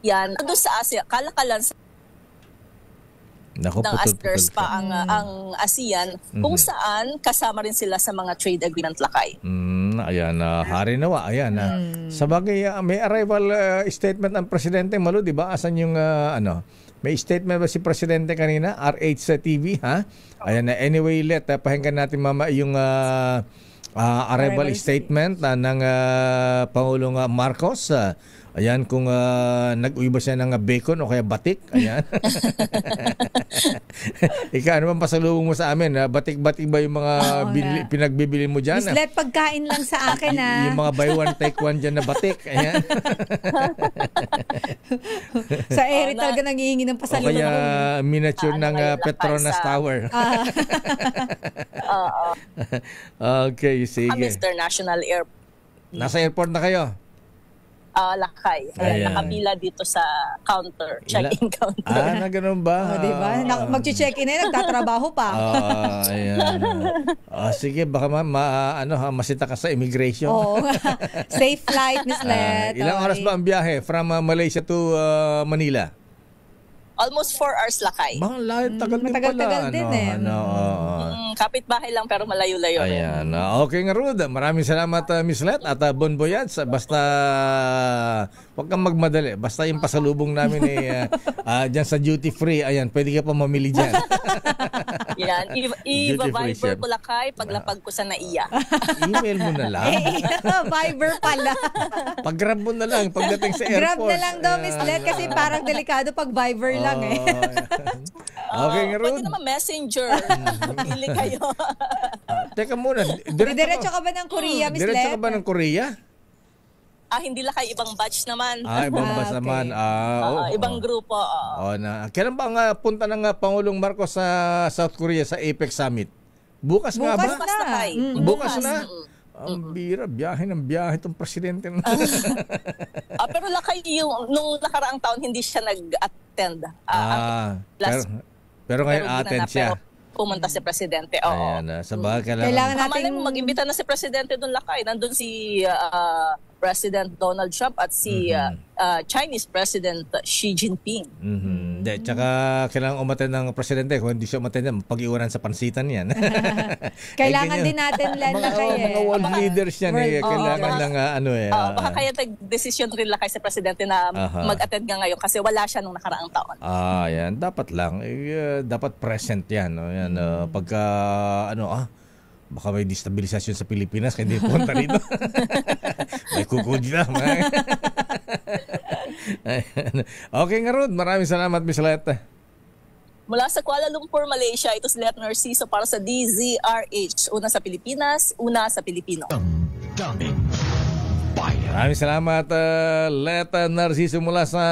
yan doon sa Asia, kalakalan ng ASEAN pa ang ASEAN kung saan kasama rin sila sa mga trade agreement lakay. Ayan, hari nawa. Ayan. Sa bagay, may arrival statement ang Presidente Malu, di ba? Asan yung may statement ba si Presidente kanina? RH sa TV, ha? Ayan, anyway, pakinggan natin mama yung arrival statement ng Pangulong Marcos. Ayan, kung nag-uwi ba siya ng bacon o kaya batik. Ayan. Ika, ano bang pasalubong mo sa amin? Batik-batik ba yung mga pinagbibili mo dyan? Mislet, pagkain lang sa akin. Yung mga buy one, take one dyan na batik. Ayan. Sa ere talaga nangihingi ng pasalubong. O kaya miniature ng Petronas Tower. Oo. Okay, sige. Mr. National Airport. Nasa airport na kayo? lakay. Ayan. Nakapila dito sa counter, check-in counter. Na ganun ba? Diba? Mag-check-in na nagtatrabaho pa. Ayan. Sige, baka masita ka sa immigration. Oo. Safe flight, Miss Let. Ilang oras ba ang biyahe from Malaysia to Manila? Almost 4 hours lakay. Tagal din pala. Matagal din Kapit-bahay lang pero malayo-layo. Ayan. Okay nga, Ruth. Maraming salamat, Miss Let. At Bon Voyage. Basta, huwag kang magmadali. Basta yung pasalubong namin dyan sa duty free. Ayan, pwede ka pa mamili dyan. Yan. I-Viber ko lakay paglapag ko sa NAIA. Email mo na lang. Viber pala. Pag-grab mo na lang pagdating sa airport. Grab na lang daw, Miss Let, kasi parang delikado pag Viber lang eh. Okay nga, Ruth. Pwede naman messenger. Pili kayo. Teka muna. Diretso ka ba ng Korea, Miss Let? Diretso ka ba ng Korea? Hindi lakay, ibang batch naman. Ibang batch naman. Ibang grupo. Kailan ba ang punta ng Pangulong Marcos sa South Korea sa APEC Summit? Bukas nga ba? Bukas na kay. Bukas na? Ang bira, biyahe ng biyahe itong presidente. Pero lakay, nung nakaraang taon, hindi siya nag-attend. Pero ngayon attend siya. Pumunta si Presidente. Ayan, kailangan natin mag-imbita na si Presidente doon lakay. Nandun si President Donald Trump at si Chinese President Xi Jinping. Tsaka kailangan umattend ng Presidente. Kung hindi siya umattend, pag-iwanan sa pansitan yan. Kailangan din natin lakay. Mga world leaders yan. Kailangan lang baka kaya nag-decision rin lakay si Presidente na mag-attend nga ngayon kasi wala siya nung nakaraang taon. Yan. Dapat lang. Dapat present yan. Yan. Pagka baka may destabilisasyon sa Pilipinas kaya hindi punta rito. May kukudi na. Okay nga, Ruth. Maraming salamat, Miss Let. Mula sa Kuala Lumpur, Malaysia, ito si Let Narciso para sa DZRH. Una sa Pilipinas, una sa Pilipino. Maraming salamat, Let Narciso mula sa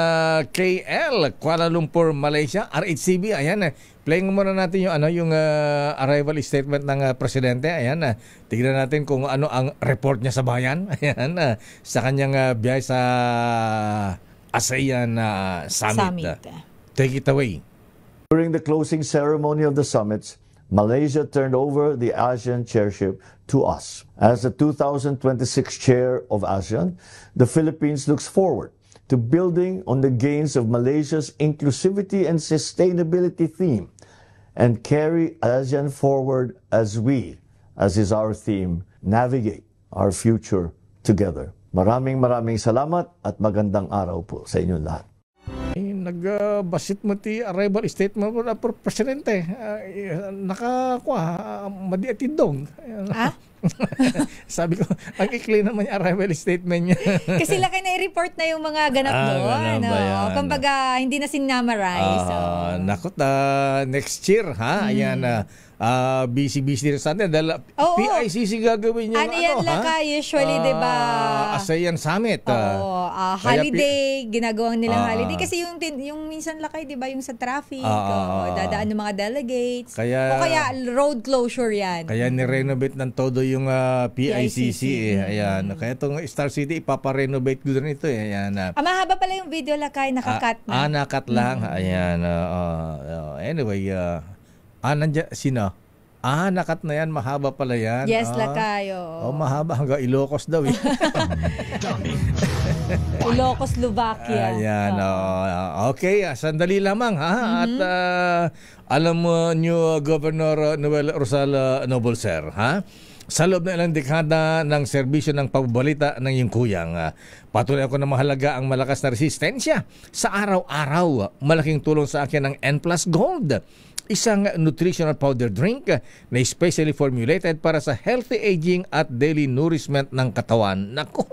KL, Kuala Lumpur, Malaysia. RHCB, ayan. Playing muna natin yung arrival statement ng presidente. Ayan, tignan natin kung ano ang report niya sa bayan. Ayan, sa kanyang biyahe sa ASEAN Summit. Take it away. During the closing ceremony of the summits, Malaysia turned over the ASEAN chairship to us. As the 2026 chair of ASEAN, the Philippines looks forward to building on the gains of Malaysia's inclusivity and sustainability theme and carry ASEAN forward as is our theme, navigate our future together. Maraming salamat at magandang araw po sa inyong lahat. Nagbasit mo ti arrival statement mo na presidente. Madiatidong. Sabi ko, ang ikli naman yung arrival statement niya. Kasi laki na i-report na yung mga ganap doon. Kumbaga, hindi na sinamarize. Next year, Ayan, busy rin sa atin. Dahil PICC gagawin niya. Yan lakay, usually, diba? ASEAN Summit. Holiday, ginagawang nilang holiday. Kasi yung minsan lakay, diba, yung sa traffic, dadaan ng mga delegates. O kaya road closure yan. Kaya ni-renovate ng todo yung PICC. Ayan. Kaya itong Star City, ipaparenovate ko rin ito. Ayan. Mahaba pala yung video lakay, nakakat na. Nakat lang. Ayan. Anyway, nandiyan, sino? Nakat na yan. Mahaba pala yan. Yes, lakayo. Mahaba. Hanggang Ilocos daw. Ilocos, Slovakia. Ayan. Okay. Sandali lamang. At alam mo nyo, Governor Noel Rosal Noble, sir. Sa loob ng ilang dekada ng serbisyo ng pagbabalita ng iyong kuyang, patuloy ako na mahalaga ang malakas na resistensya sa araw-araw. Malaking tulong sa akin ang N+ Gold, isang nutritional powder drink na specially formulated para sa healthy aging at daily nourishment ng katawan. Naku,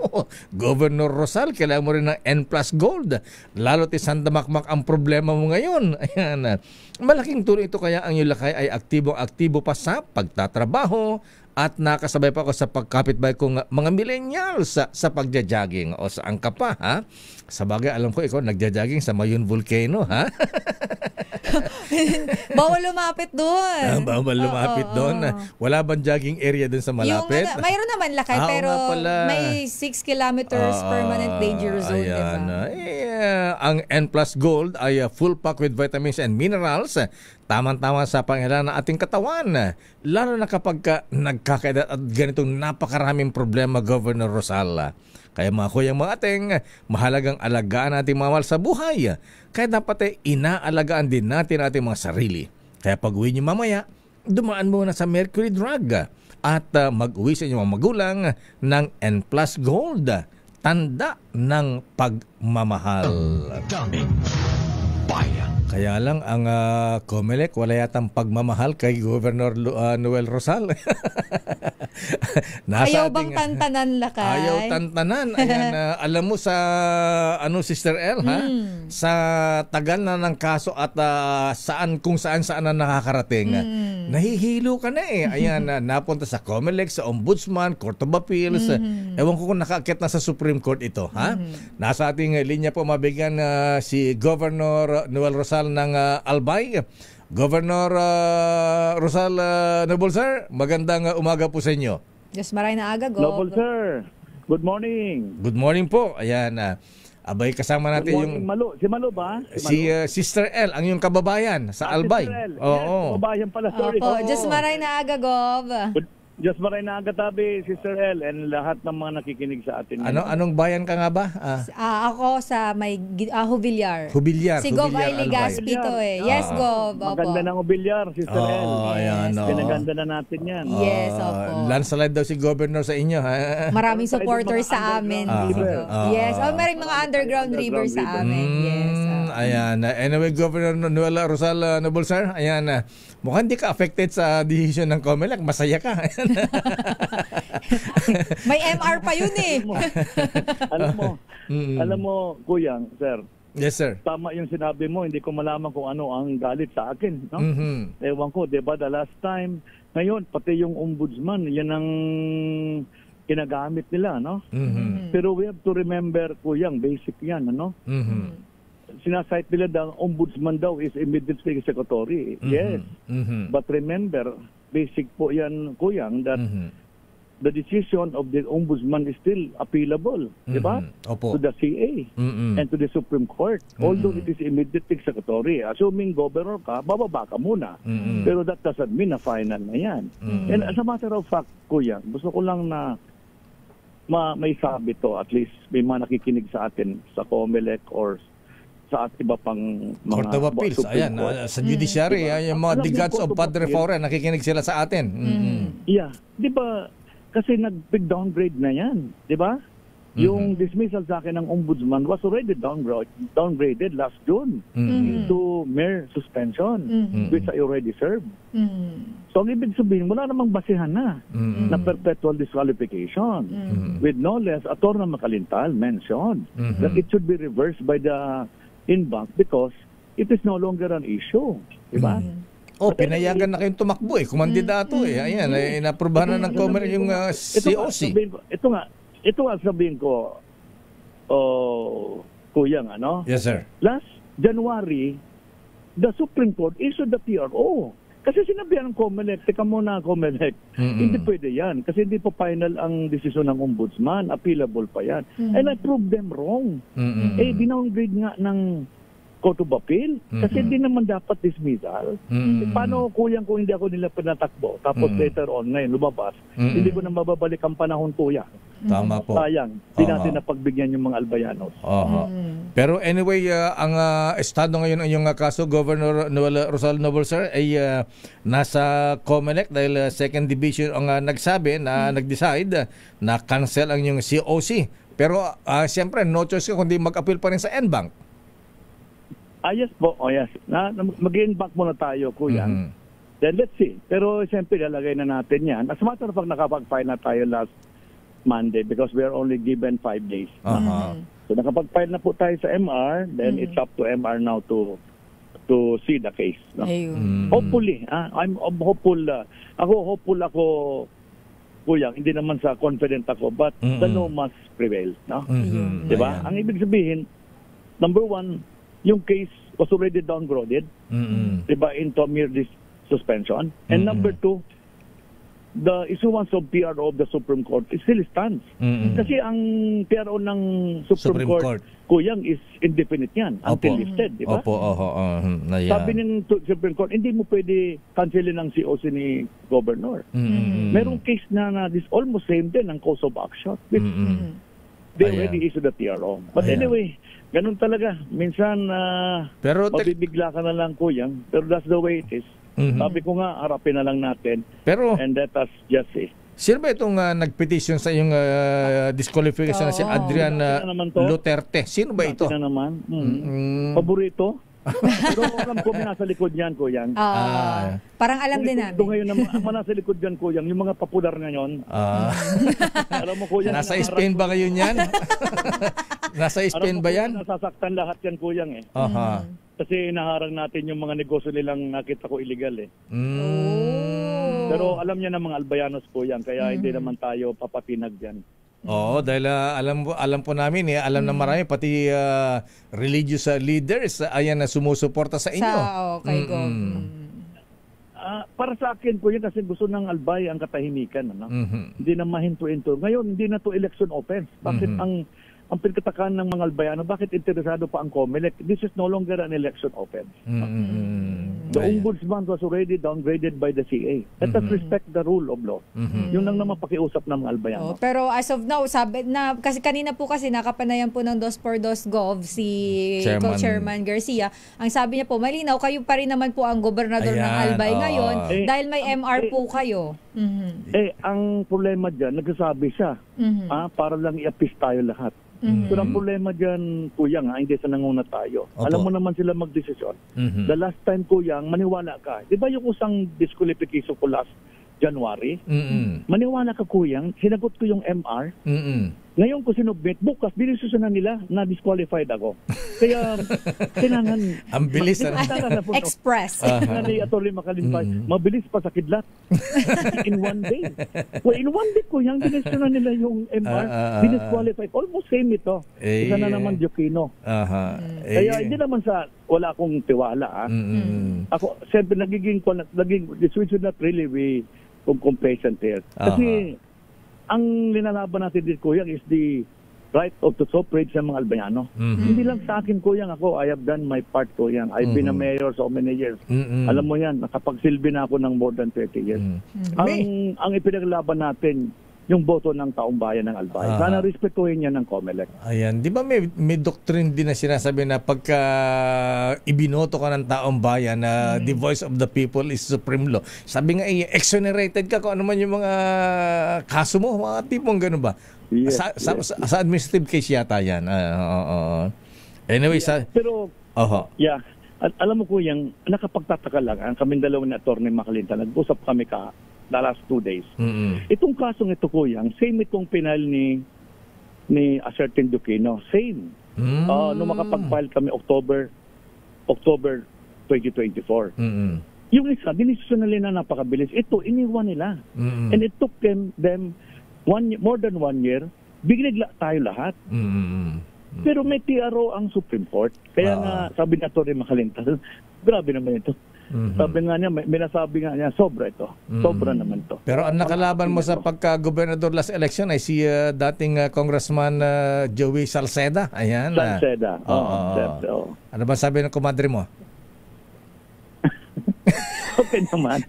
Governor Rosal, kailangan mo rin ng N+ Gold. Lalo't isang damakmak ang problema mo ngayon. Ayan. Malaking tulong ito kaya ang iyong lakay ay aktibong-aktibo pa sa pagtatrabaho at nakasabay pa ako sa pagkapitbahay kong mga millennials sa pagja-jogging. O saan ka pa, Sa bagay, alam ko ikaw nagja-jogging sa Mayon Volcano, Bawal lumapit doon. Bawal lumapit doon. Wala bang jogging area doon sa malapit? Mayroon naman lakay, pero may 6 kilometers permanent danger zone. Ayan. Ang N Plus Gold ay full pack with vitamins and minerals. Tamang-tama sa pangailangan ng ating katawan. Lalo na kapag nagkakaedad at ganitong napakaraming problema, Governor Rosal. Kaya mga kuyang mga ating, mahalagang alagaan natin mga mahal sa buhay. Kaya dapat inaalagaan din natin ating mga sarili. Kaya pag uwi niyo mamaya, dumaan muna sa Mercury Drug at mag-uwi sa inyong mga magulang ng N Plus Gold. Tanda ng pagmamahal. Daming bayan. Kaya lang ang COMELEC wala yatang pagmamahal kay Governor Noel Rosal. Ayaw bang tantanan lakay? Ayaw tantanan. Ayan, alam mo sa Sister L, ha? Sa tagal na ng kaso at kung saan na nakakarating. Nahihilo ka na eh. Ayan, napunta sa COMELEC, sa Ombudsman, Court of Appeals. Ewan ko kung nakakit na sa Supreme Court ito, ha? Nasa ating linya po mabigyan si Governor Noel Rosal ng Albay. Governor Rosal Noble Sir, magandang umaga po sa inyo. Yes, maray na aga, Gov. Noble Sir, good morning. Good morning po. Ayan, abay kasama natin yung... Si Malo ba? Si Sister L, ang yung kababayan sa Albay. Sister L. Oo. Yes, kababayan pala, sorry. Opo, just maray na aga, Gov. Just maray na agatabi, Sister L, and lahat ng mga nakikinig sa atin. Anong bayan ka nga ba? Ako sa may Hubilyar. Hubilyar. Si Gov ay Ligaspi to eh. Yes, Gov. Opo. Maganda ng Hubilyar, Sister L. Ayan, Pinaganda na natin yan. Yes, opo. Landslide daw si Governor sa inyo. Ha? Maraming supporters sa amin. Yes. May mga underground river sa amin. Yes. Ayan. Anyway, Governor Noel Rosal Noble Sir, ayan. Mukhang di ka affected sa decision ng COMELEC. Masaya ka. May MR pa yun eh. Alam mo, Kuyang, Sir. Yes, sir. Tama yung sinabi mo, hindi ko malaman kung ano ang galit sa akin. No? Ewan ko, di ba, the last time, ngayon, pati yung ombudsman, yan ang kinagamit nila, no? Pero we have to remember, Kuyang, basic yan, ano? Sinasite nila ang ombudsman daw is immediately executory. Yes. But remember, basic po yan, Kuyang, that the decision of the ombudsman is still appealable, di ba? To the CA and to the Supreme Court. Although it is immediately executory. Assuming governor ka, bababa ka muna. Pero that doesn't mean na final na yan. And as a matter of fact, Kuyang, gusto ko lang na may sabi to, at least may mga nakikinig sa atin sa COMELEC or sa at iba pang mga Court of Appeals. Ayan, sa judiciary, yung mga digots of Padre Faure, nakikinig sila sa atin. Yeah. Di ba, kasi nag-downgrade na yan. Di ba? Yung dismissal sa akin ng ombudsman was already downgraded last June into mere suspension, which I already served. So, ang ibig sabihin, wala namang basihan na na perpetual disqualification. With no less, Atty. Macalintal mentioned that it should be reversed by the in-bank because it is no longer an issue. Diba? Pinayagan na kayong tumakbo eh. Kumandidato eh. Ayan, inaprubahan na ng COMELEC yung COC. Ito nga sabihin ko, Kuyang, ano? Yes, sir. Last January, the Supreme Court issued the TRO. Kasi sinabihan ng COMELEC, teka muna COMELEC, hindi pwede yan. Kasi hindi pa final ang desisyon ng ombudsman, appealable pa yan. And I proved them wrong. Dinowngrade nga ng Court of Appeal, kasi hindi naman dapat dismissal. Paano, Kuyang, kung hindi ako nila pinatakbo, tapos later on ngayon lumabas, hindi ko na mababalik ang panahon, Kuyang. Tama po. Sayang, hindi natin napagbigyan yung mga albayanos. Pero anyway, ang estado ngayon ang yung kaso, Governor Noel Rosal Noble Sir, ay nasa COMELEC dahil second division ang nagsabi na nag-decide na cancel ang yung COC. Pero siyempre, no choice ka kundi mag-appeal pa rin sa N-Bank. Yes po. Yes. Mag-in-bank muna tayo, Kuya. Then let's see. Pero siyempre, lalagay na natin yan. As a matter of fact, nakapag-file na tayo last Monday because we are only given 5 days. So nakapag-file na po tayo sa MR, then it's up to MR now to see the case. No? Hopefully, I'm hopeful. Hopeful ako, Kuya. Hindi naman sa confident ako, but the law must prevail. No? Diba? Ang ibig sabihin, number one, yung case was already downgraded, diba, into mere suspension. And number two, the issuance of PRO of the Supreme Court still stands. Kasi ang PRO ng Supreme Court, Kuyang, is indefinite yan, until lifted, di ba? Sabi ng Supreme Court, hindi mo pwede cancelin ang COC ni Governor. Merong case na this almost same din ang cause of action. They already issued the PRO. But anyway, ganun talaga. Minsan, mabibigla ka na lang, Kuyang, pero that's the way it is. Sabi ko nga, harapin na lang natin. Pero, and let us just see. Sino ba itong nag-petition sa iyong disqualification na si Adrian Duterte? Sino ba ito? Na naman. Paborito? Pero alam ko, may nasa likod niyan, Kuyang. Parang alam din namin. Ito ngayon, ang nasa likod niyan, Kuyang, yung mga popular ngayon. Alam mo, Kuyang. Nasa Spain ba kayo niyan? Nasa Spain ba yan? Nasasaktan lahat yan, Kuyang eh. Kasi naharang natin yung mga negosyo nilang nakita ko illegal eh. Pero alam niya ng mga albayanos, Kuyang, kaya hindi naman tayo papatinag dyan. Oo, dahil alam po namin, alam na marami, pati religious leaders, ayan na sumusuporta sa inyo. Kay Gov. Para sa akin po yun, kasi gusto ng albay ang katahimikan. Ano? Hindi na mahinto-hinto. Ngayon, hindi na to election offense. Bakit ang pinagkatakaan ng mga albayano, bakit interesado pa ang COMELEC? This is no longer an election offense. The ombudsman was already downgraded by the CA. Let us respect the rule of law. Yun lang naman pakiusap ng mga albayano. Pero as of now, sabi na, kasi kanina po kasi nakapanayan po ng 2x2 Gov si Chairman Garcia. Ang sabi niya po, malinaw, kayo pa rin naman po ang gobernador ng Albay ngayon dahil may MR po kayo. Ang problema dyan, nagsasabi siya para lang i-appease tayo lahat. So ang problema dyan, Kuyang, hindi sa nanguna tayo. Alam mo naman sila magdesisyon. The last time, Kuyang, maniwala ka. Di ba yung usang disqualification ko last January? Maniwala ka, Kuyang, sinagot ko yung MR. Ngayon ko sinubmit, bukas, dinisyosan na nila na disqualified ako. Kaya, kailangan... Ang bilis na. Express. Ni Atty. Macalimpay, mabilis pa sa kidlat. In one day. Well, in one day ko, yung dinisyosan nila yung MR, disqualified. Almost same ito. Isa na naman Jokino. Kaya hindi naman sa wala akong tiwala. Ako, siyempre, we should not really be complacent here. Kasi, ang linalaban natin din, Kuyang, is the right of the suffrage sa mga Albayano. Hindi lang sa akin, Kuyang, ako, I have done my part, Kuyang. I've been a mayor so many years. Alam mo yan, nakapagsilbi na ako ng more than 30 years. Ang ipinaglaban natin, yung boto ng taong bayan ng Albay. Sana respetuhin niya ng COMELEC. Ayan. Di ba may doctrine din na sinasabi na pagka ibinoto ka ng taong bayan na the voice of the people is supreme law. Sabi nga, exonerated ka kung ano man yung mga kaso mo, mga tipong gano'n ba? Yes, sa administrative case yata yan. Anyway, pero, alam mo, Kuyang, nakapagtataka lang, kaming dalawa ni Atty. Macalinta, nag-usap kami the last 2 days. Itong kasong ito, Kuyang, same itong pinal ni a certain Jokino. Same. Nung makapag-file kami October 2024. Yung isa, dinisyosan nila na napakabilis. Ito, iniwan nila. And it took them more than 1 year. Bigla tayo lahat. Pero may PRO ang Supreme Court. Kaya nga, sabi na Atty. Macalinta, grabe naman ito. Sabi nga niya, may nasabi nga niya, sobra ito. Sobra naman ito. Pero ang nakalaban mo sa pagka-gobernador last election ay si dating Congressman Joey Salceda. Ayan. Salceda. Ano ba sabi ng kumadre mo? Okay naman.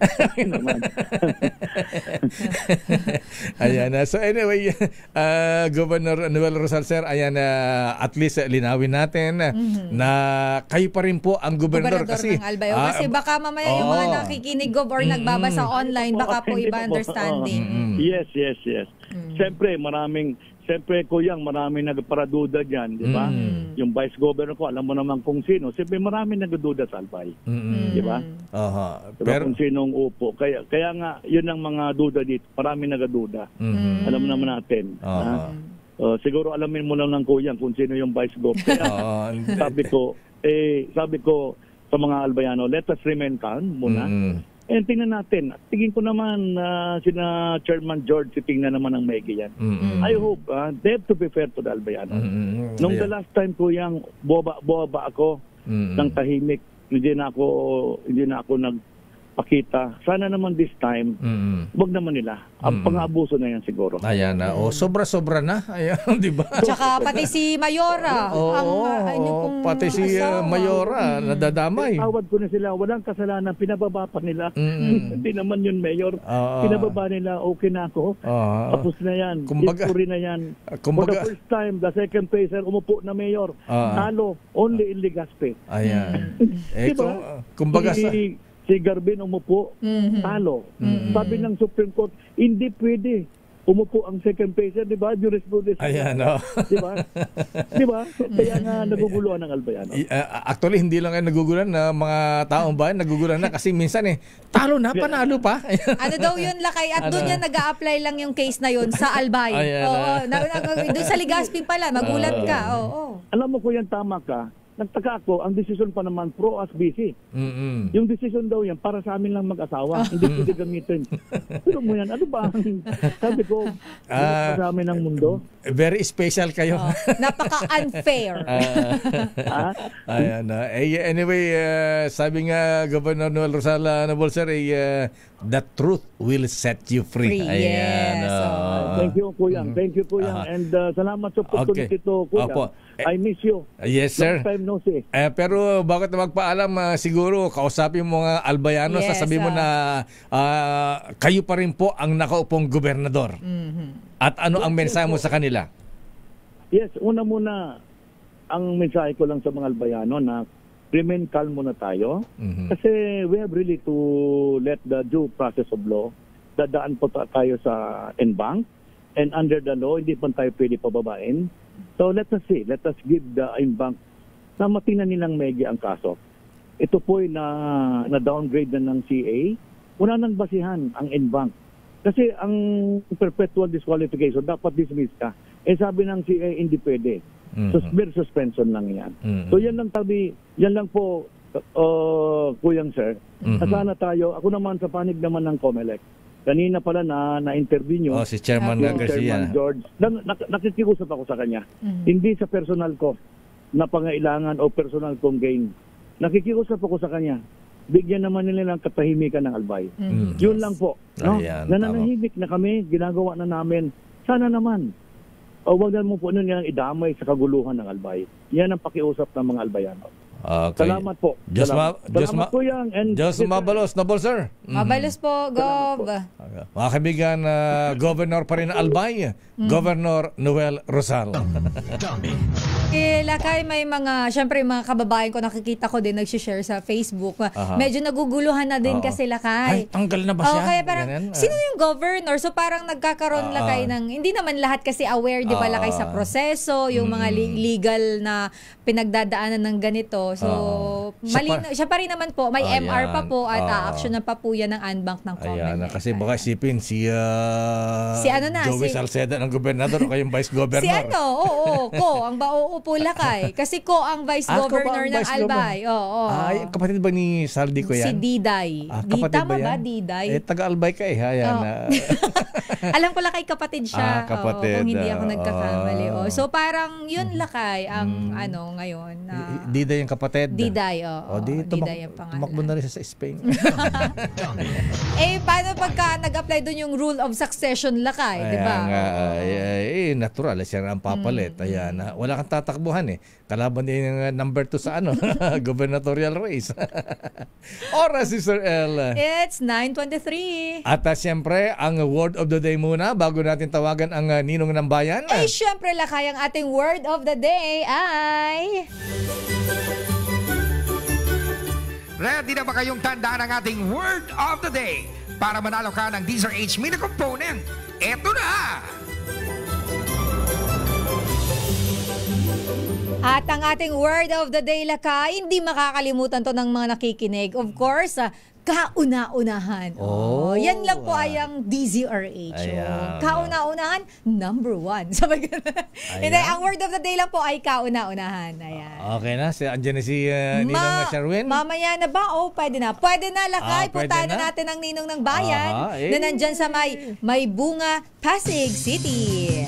Ayan. So anyway, Governor Noel Rosal, sir, ayan, at least linawin natin na kayo pa rin po ang gobernador kasi. Ng Albay. Kasi baka mamaya yung mga nakikinig or nagbabasa online, baka po iba understanding. Yes. Siyempre, Kuyang, maraming nagparaduda dyan, di ba? Yung vice governor ko, alam mo naman kung sino. Siyempre, maraming nagduda sa Albay. Di ba? Pero kung sinong upo. Kaya nga, yun ang mga duda dito. Maraming nagduda. Alam naman natin. Siguro alamin mo lang ng Kuyang kung sino yung vice governor. Kaya sabi ko sa mga Albayano, let us remain calm muna. And tingnan natin. Tingin ko naman sina Chairman George, tingnan naman ang maigi yan. I hope they have to be fair to the Albayano. Nung the last time, Kuyang, boba ako, ng tahimik. Hindi na ako nagpakita. Sana naman this time, wag naman nila. Ang pang-abuso na yan siguro. Ayan na. Sobra-sobra na. Ayan, di ba? Tsaka pati si Mayora. Pati si Mayora, nadadamay. Tawad ko na sila. Walang kasalanan. Pinababa pa nila. Hindi naman yun, Mayor. Pinababa nila. Okay na ako. Tapos na yan. History na yan. For the first time, the second pacer, umupo na Mayor. Talo. Only in Legazpi. Ayan. Diba? Kumbaga si Garbin umupo, talo. Sabi ng Supreme Court, hindi pwede umupo ang second pacer, di ba? Jurisprudence. Ayan, Di ba? Di ba? Kaya nga naguguluhan ng Albayano. Actually, hindi lang kayo naguguluhan na mga taong bayan, naguguluhan na kasi minsan talo na, panalo pa. Ano daw yun, Lakay? At doon yan nag-a-apply lang yung case na yun sa Albay. Doon sa Legazpi pala, magulat ka. Alam mo ko yan, tama ka. Nagtaka ako, ang decision pa naman pro as busy. Yung decision daw yan, para sa amin lang mag-asawa. Hindi pwede gamitin. Pero mo yan, ano ba? Sabi ko, para sa amin ang mundo. Very special kayo. Napaka-unfair. Ayan. Anyway, sabi nga Governor Noel Rosal Nabolser, the truth will set you free. Ayan. Thank you, Kuya. Thank you, Kuya. And salamat sa opportunity to, Kuya. I miss you. Yes, sir. Long time no see. Pero bakit magpaalam, siguro kausapin mo mga Albayano, sasabihin mo na kayo pa rin po ang nakaupong gobernador. At ano ang mensahe mo sa kanila? Yes, una muna, ang mensahe ko lang sa mga Albayano na remain calm muna tayo. Kasi we have really to let the due process of law, dadaan po tayo sa NBank, and under the law, hindi pa tayo pwede pababain. So let us see, let us give the NBank na matingnan nilang maigi ang kaso. Ito po ay na-downgrade na ng CA. Una nang basihan ang NBank. Kasi ang perpetual disqualification, dapat dismiss ka. Sabi ng CA, hindi pwede. Suspension lang yan. So yan lang po, Kuyang Sir. Sana tayo, ako naman sa panig naman ng COMELEC. Kanina pala na-interview nyo. Si Chairman Garcia. Chairman George. Nakikiusap ako sa kanya. Hindi sa personal ko na pangailangan o personal kong gain. Nakikiusap ako sa kanya. Bigyan naman nila ng katahimikan ng Albay. Yun lang po. No? Nananahimik na kami, ginagawa na namin. Sana naman. O wag na mo po nun yung idamay sa kaguluhan ng Albay. Yan ang pakiusap ng mga Albayano. Okay. Salamat po. Salamat po yan. Diyos mabalos, Nabolser. Mabalos po, Gov. Mga kaibigan, Governor pa rin ng Albay, Governor Noel Rosal. Lakay, may syempre mga kababayan ko, nakikita ko din, nagsishare sa Facebook. Medyo naguguluhan na din kasi, Lakay. Ay, tanggal na ba siya? Kaya parang, sino yung governor? So parang nagkakaroon, Lakay, ng, hindi naman lahat kasi aware, di ba, Lakay, sa proseso, yung mga legal na pinagdadaanan ng ganito. So, siya pa rin naman po, may MR pa po at aaksyonan pa po yan ng NBank ng COMELEC. Kasi baka isipin si Joey Salceda ng gobernador o kayong vice governor. Si ang uupo, Lakay. Kasi ang vice governor ng Albay. Ay, kapatid ba ni Saldi ko yan? Si Diday. Kapatid Tama ba, Diday? Taga-Albay ka Alam ko, Lakay, kapatid siya. Kapatid. Kung hindi ako nagkakamali. So parang yun, Lakay, ang ngayon. Diday yung kapatid. Diday, Diday ang pangalan. Tumakbo na rin siya sa Spain. Paano pagka nag-apply doon yung rule of succession, Lakay, di ba? Natural, siya ang papalit. Ayan, wala kang tatakbuhan Kalaban din yung number 2 sa gubernatorial race. Oras si Sir L. It's 9:23. At siyempre, ang word of the day muna bago natin tawagan ang ninong ng bayan. Siyempre, Lakay, ang ating word of the day ay... Ready na ba kayong tandaan ang ating word of the day para manalo ka ng Deezer H Mini Component? Eto na! At ang ating word of the day, Lakay, hindi makakalimutan to ng mga nakikinig. Of course, kauna-unahan. Yan lang po ay ang DZRH. Kauna-unahan, number 1. Sabi ko na. Hindi, ang word of the day lang po ay kauna-unahan. Ayan. Okay na. Andiyan na si Ninong Sherwin. Mamaya na ba? Pwede na. Pwede na, Lakay. Puntahan na natin ang Ninong ng Bayan na nandyan sa may bunga, Pasig City.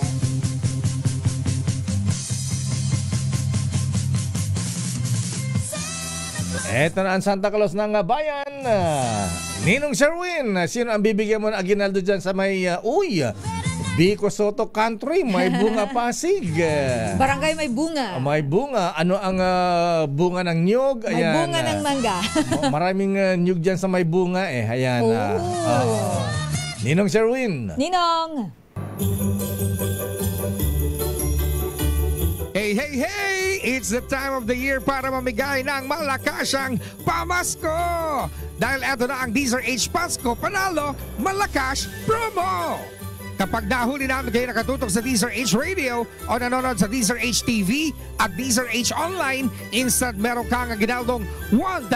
Eto na ang Santa Claus ng bayan. Ninong Sherwin, sino ang bibigyan mo ng aginaldo dyan sa may Bico Soto Country, may bunga Pasig. Barangay may bunga. May bunga. Ano ang bunga ng nyug? May bunga ng mangga. Maraming nyug dyan sa may bunga eh. Ayan. Ninong Sherwin. Ninong. Hey, hey, hey! It's the time of the year para mamigay ng malakasang pamasko! Dahil eto na ang Deezer H Pasko Panalo Malakas Promo! Kapag nahuli namin kayo nakatutok sa Deezer H Radio o nanonood sa Deezer H TV at Deezer H Online, instant meron kang aginaldong 1,000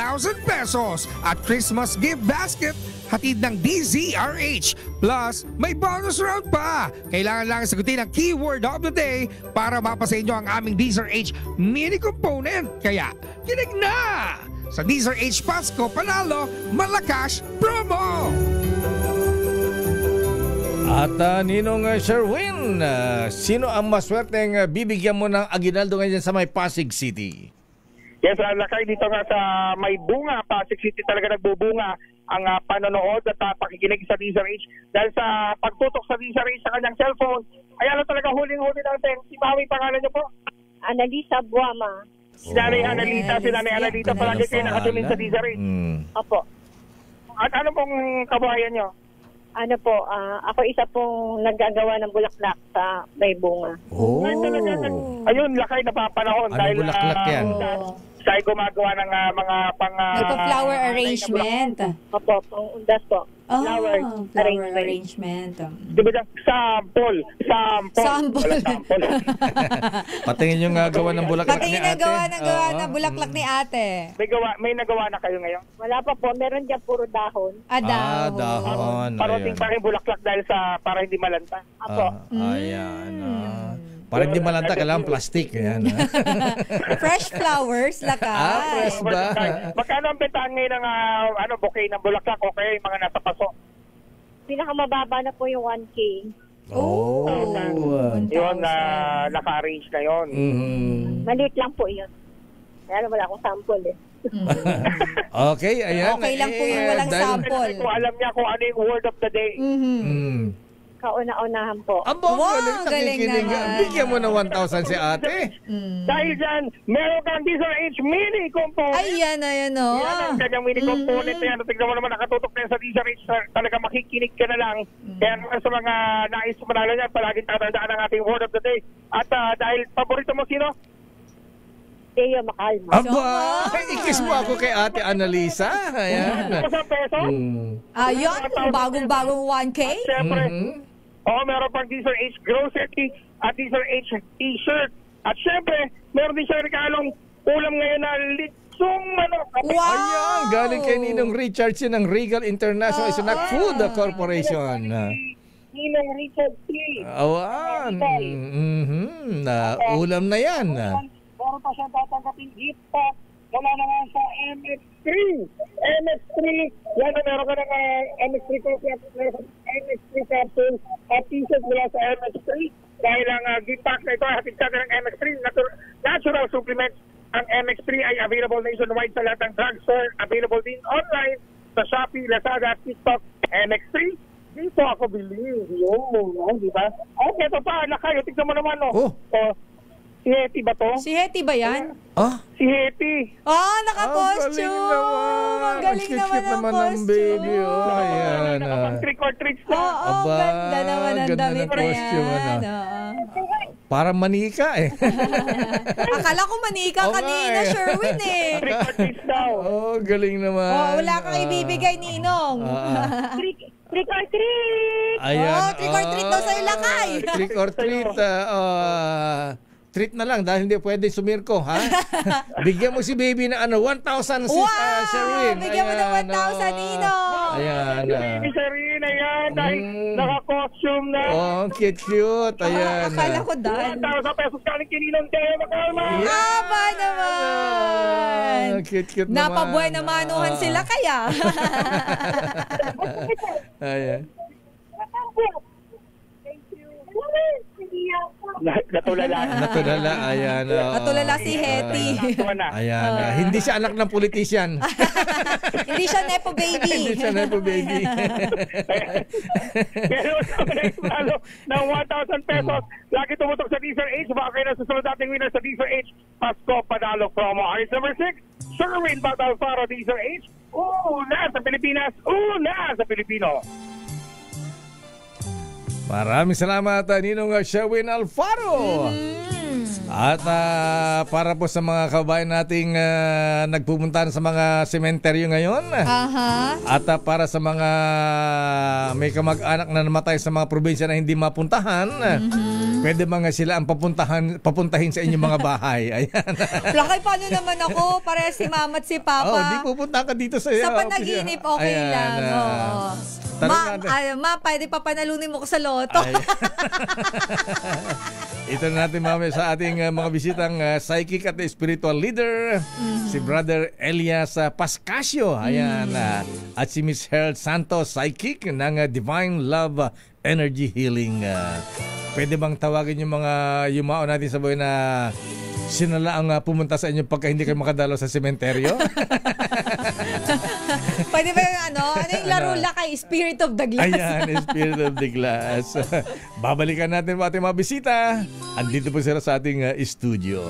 pesos at Christmas gift basket hatid ng DZRH. Plus, may bonus round pa. Kailangan lang sagutin ang keyword of the day para mapasa inyo ang aming Deezer H mini component. Kaya, kinig na! Sa Deezer H Pasko Panalo Malakas Promo! At Ninong Sherwin, sino ang maswerteng bibigyan mo ng aginaldo ngayon sa may Pasig City? Yes, Lakay, dito nga sa may bunga, Pasig City talaga nagbubunga ang panonood at pakikinig sa Deezer H. Dahil sa pagtutok sa Deezer H sa kanyang cellphone, ay ano talaga huling-huli natin. Si Maui, pangalan niyo po? Analisa Buama. Si Nanay Analita, palagi kayo nakatumin sa Deezer H. Opo. At ano pong kabuhayan niyo? Ano po, ako isa pong naggagawa ng bulaklak sa may bunga. Ayun, Lakay, napapanahon. Ano dahil bulaklak yan? Siya ay gumagawa ng mga pang... flower arrangement. Opo, pang undas po. Flower arrangement. Di ba dyan? Sample. Sample. Patingin yung gawa ng bulaklak ni ate. Patingin gawa ng bulaklak ni ate. May nagawa na kayo ngayon? Wala pa po. Meron dyan puro dahon. Dahon. Paroting pa rin bulaklak dahil para hindi malanta. Apo. Ayan. Para hindi malanta, kailangan plastic. Ayan. Fresh flowers, Lakay. Fresh ba? Magkano ang bentahan ngayon ng bouquet ng bulaklak o kaya yung mga nasa paso? Pinakamababa na po yung 1K. Yun, naka-arrange na yun. Maliit lang po yun. Kaya wala akong sample eh. Okay, ayan. Okay lang po yung walang sample. Alam niya kung ano yung word of the day. Kauna-unahan po. Galing naman. Bigyan mo na 1,000 si ate. Dahil dyan, meron kang Deezer H mini component. Ayan. Yan ang kanyang mini component na yan. Tignan mo naman, nakatutok na yan sa Deezer H. Talaga makikinig ka na lang. Kaya naman sa mga nais manalo niyan, palaging tatandaan ang ating word of the day. At dahil paborito mo sino? Teo Macalma. Aba, ikis mo ako kay ate Analisa. Ayan. peso? Ayun, bagong 1K. Siyempre, meron pang Deezer H grocery at Deezer H t-shirt. At syempre, meron din siya regalong ulam ngayon na litsong manok. Wow! Ayan, galing kay Ninong Richard siya ng Regal International Snack Food Corporation. Ninong Richard T. Awan. Ulam na yan. Meron pa siyang tatanggaping gift pack mula naman sa MX3. MX3, yan na meron ka ng MX3 MX3 capsule at t-shirt mula sa MX3. Dahil ang gift pack na ito ay hatid sa atin ng MX3 natural supplements. Ang MX3 ay available nationwide sa lahat ng drugstore. Available din online sa Shopee, Lazada, TikTok. MX3, dito ako bili. Yun, di ba? Okay, ito pa, Lakay, tignan mo naman, no? Si Hetty ba to? Si Hetty ba yan? Si Hetty. Naka-costume. Ang galing naman ang costume. Baby. Ayan. Trick or treats na. Ganda naman ang damit na yan. Parang manika eh. Akala ko manika kanina, Sherwin eh. Trick or treats daw. Galing naman. Wala kang ibibigay, Ninong. Trick or treat! Ayan. Trick or treat daw sa Lakay. Trick or treat. Treat na lang dahil hindi pwede sumirko, ha? Bigyan mo si baby na 1,000 si Sherwin. Bigyan mo ng 1,000, Nino. Ayan. Si Sherwin, ayan. Dahil naka-costume na. Cute. Ayan. Akala ko dahil. 1,000 pesos galing kininong Teo Macalma. Aba naman. Cute naman. Napabuhay na manuhan sila kaya. Ayan. Thank you. Natulala. Natulala, ayan. Natulala si Hetty. Ayan. Hindi siya anak ng politician. Hindi siya Nepo baby. Hindi siya Nepo baby. Pero sa manalo ng 1,000 pesos, lagi tumutok sa Deezer H. Baka kayo na susunod nating winner sa Deezer H. Pasko Panalo promo. Aris number 6, Sherwin Batalfaro, Deezer H. Una sa Pilipinas, una sa Pilipino. Maraming salamat, Ninong Sherwin Alfaro. At para po sa mga kabayan nating nagpupunta sa mga sementeryo ngayon. At para sa mga may kamag-anak na namatay sa mga probinsya na hindi mapuntahan, pwede mga sila ang papuntahin sa inyong mga bahay. Ayan. Lakay, paano naman ako? Pareha si mama at si papa. Di pupunta ka dito sa panaginip, okay lang. Ma, pwede papanalunin mo ko sa loto. Ito na natin mamaya sa ating mga bisitang psychic at spiritual leader, si Brother Elias Pascasio. Ayan. At si Miss Harold Santos, psychic ng Divine Love Energy Healing. Pwede bang tawagin yung mga yumao natin sa buhay na sinala ang pumunta sa inyo pagka hindi kayo makadalo sa sementeryo? Pwede ba yung ano yung laro lakay, Spirit of the Glass? Ayan, Spirit of the Glass. Babalikan natin po ating mga bisita. Andito po sila sa ating studio.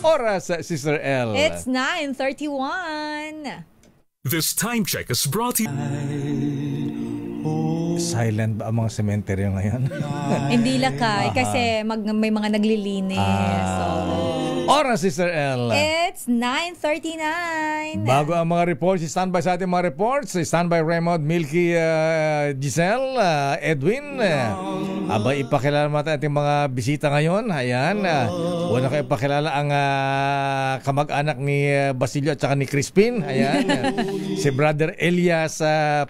Oras, Sister L. It's 9:31. This time check is brought to you. Silent ba ang mga sementeryo ngayon? Hindi lakay kasi may mga naglilinis. Oras, Sister L. It's 9:39. Bago ang mga reports, standby sa ating mga reports. Standby Raymond, Milky, Giselle, Edwin. Aba, ipakilala natin ating mga bisita ngayon. Ayan. Una kayo ipakilala ang kamag-anak ni Basilio at saka ni Crispin. Ayan. Si Brother Elias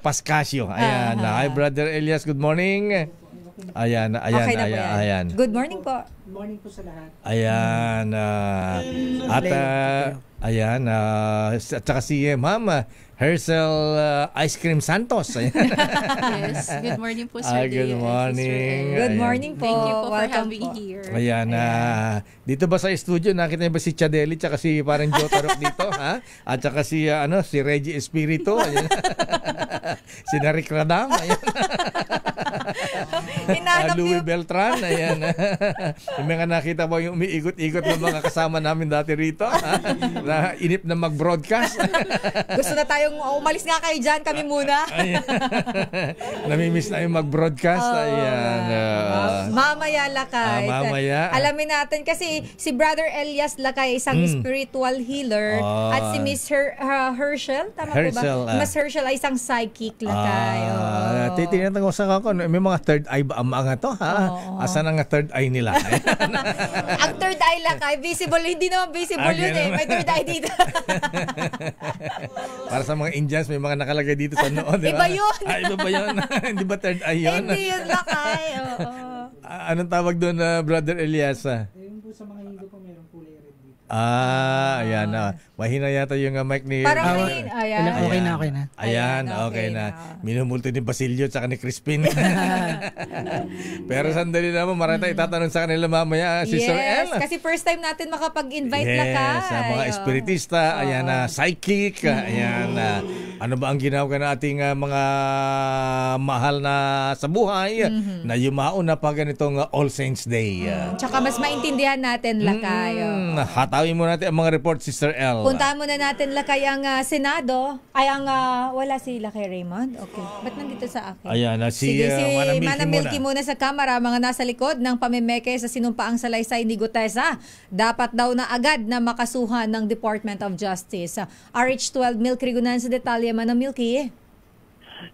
Pascasio. Ayan. Hi, Brother Elias. Good morning. Ayan. Okay na po yan. Ayan. Good morning po. Good morning po sa lahat. Ayan. Ayan. At saka si Ma'am Hercel Ice Cream Santos. Ayan. Yes. Good morning po, Sir. Good morning. Good morning po. Thank you po for Welcome having me here. Ayan. Dito ba sa studio nakita niyo ba si Chadeli tsaka si parang Joe Tarok dito, ha? At saka si si Reggie Espiritu, ayan. Si Rick Radam, ayan. Louis Beltran, ayan. Yung mga nakita mo yung umiikot-ikot ng mga kasama namin dati rito, ha? Na inip na mag-broadcast. Gusto na tayong umalis nga kayo dyan, kami muna. Namimiss na yung mag-broadcast. Ayan. Mamaya lakay. Mamaya. Alamin natin kasi si Brother Elias lakay isang spiritual healer at si Miss Herschel, tama Herschel, po ba? Miss Herschel ay isang psychic lakay. Titingnan ko sa kako, may mga third eye ba ang mga to, ha? Asan ang third eye nila? Ang third eye lakay, visible, hindi naman visible yun eh. May third eye dito. Para sa mga Indians, may mga nakalagay dito sa noo, di ba? Iba yun. Iba ba yun? Hindi ba third eye yun? Hindi yun lakay. Anong tawag doon, Brother Elias? Yung po sa mga Hindu po, mayroong kulay red dito. Ayan. Mahina yata yung mic ni... Parang ayan. Okay na. Ayan, okay na. Minumulto ni Basilio at saka ni Crispin. Pero sandali naman, marami tayong itatanong sa kanila mamaya, Sister L. Kasi first time natin makapag-invite lakay. Sa mga espiritista, ayan na, psychic, ayan na. Ano ba ang ginagawa ng ating mga mahal na sa buhay na yumao na pa ganitong All Saints Day? Tsaka mas maintindihan natin lakay. Hatawin mo natin ang mga report, Sister L. Puntahan muna natin lakay ang Senado. Ay, wala si Lakay Raymond. Okay. Ba't nandito sa akin? Ayan, si Mana Milky muna sa kamera. Mga nasa likod ng pamimeke sa sinumpaang salaysay ni Gutesa. Dapat daw na agad na makasuhan ng Department of Justice. RH12 Milky Rigunan sa detalye. Mana Milky.